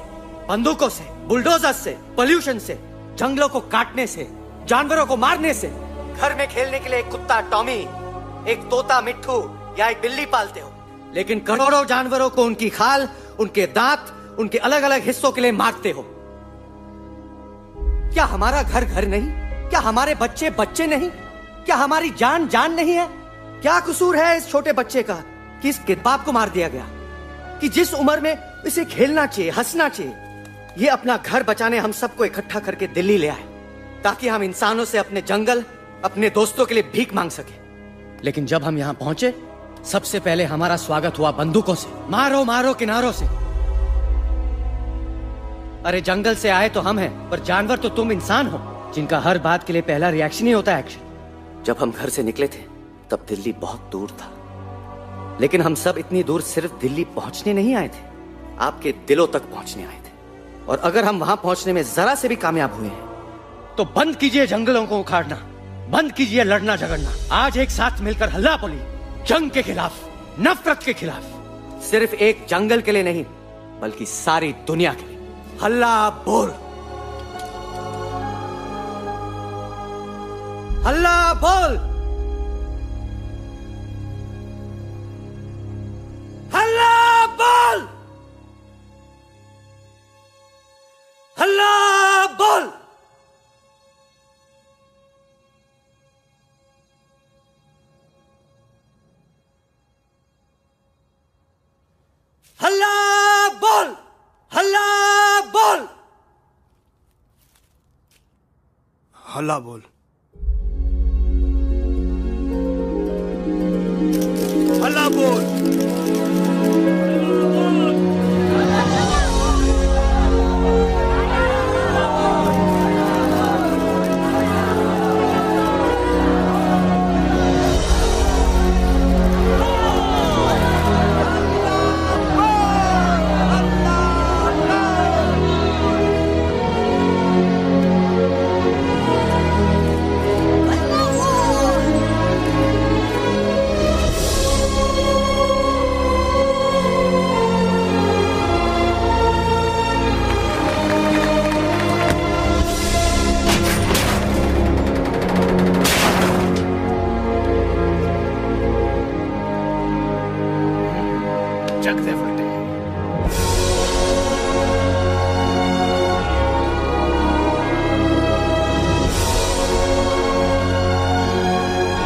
बंदूकों से, बुलडोजर से, पोल्यूशन से, जंगलों को काटने से, जानवरों को मारने से। घर में खेलने के लिए एक कुत्ता टॉमी, एक तोता मिट्ठू या एक बिल्ली पालते हो, लेकिन करोड़ों जानवरों को उनकी खाल, उनके दांत, उनके अलग अलग हिस्सों के लिए मारते हो। क्या हमारा घर घर नहीं? क्या हमारे बच्चे बच्चे नहीं? क्या हमारी जान जान नहीं है? क्या कसूर है इस छोटे बच्चे का कि इस बाप को मार दिया गया, कि जिस उम्र में इसे खेलना चाहिए, हंसना चाहिए? ये अपना घर बचाने हम सबको इकट्ठा करके दिल्ली ले आए ताकि हम इंसानों से अपने जंगल, अपने दोस्तों के लिए भीख मांग सके। लेकिन जब हम यहाँ पहुंचे, सबसे पहले हमारा स्वागत हुआ बंदूकों से। मारो मारो किनारों से। अरे जंगल से आए तो हम हैं, पर जानवर तो तुम इंसान हो, जिनका हर बात के लिए पहला रिएक्शन ही होता है एक्शन। जब हम घर से निकले थे तब दिल्ली बहुत दूर था, लेकिन हम सब इतनी दूर सिर्फ दिल्ली पहुंचने नहीं आए थे, आपके दिलों तक पहुंचने आए थे। और अगर हम वहां पहुंचने में जरा से भी कामयाब हुए हैं तो बंद कीजिए जंगलों को उखाड़ना, बंद कीजिए लड़ना झगड़ना। आज एक साथ मिलकर हल्ला बोली, जंग के खिलाफ, नफरत के खिलाफ। सिर्फ एक जंगल के लिए नहीं, बल्कि सारी दुनिया के लिए हल्ला बोल, हल्ला बोल, हल्ला बोल, हल्ला बोल। हल्ला बोल, हल्ला बोल, हल्ला बोल, हल्ला बोल।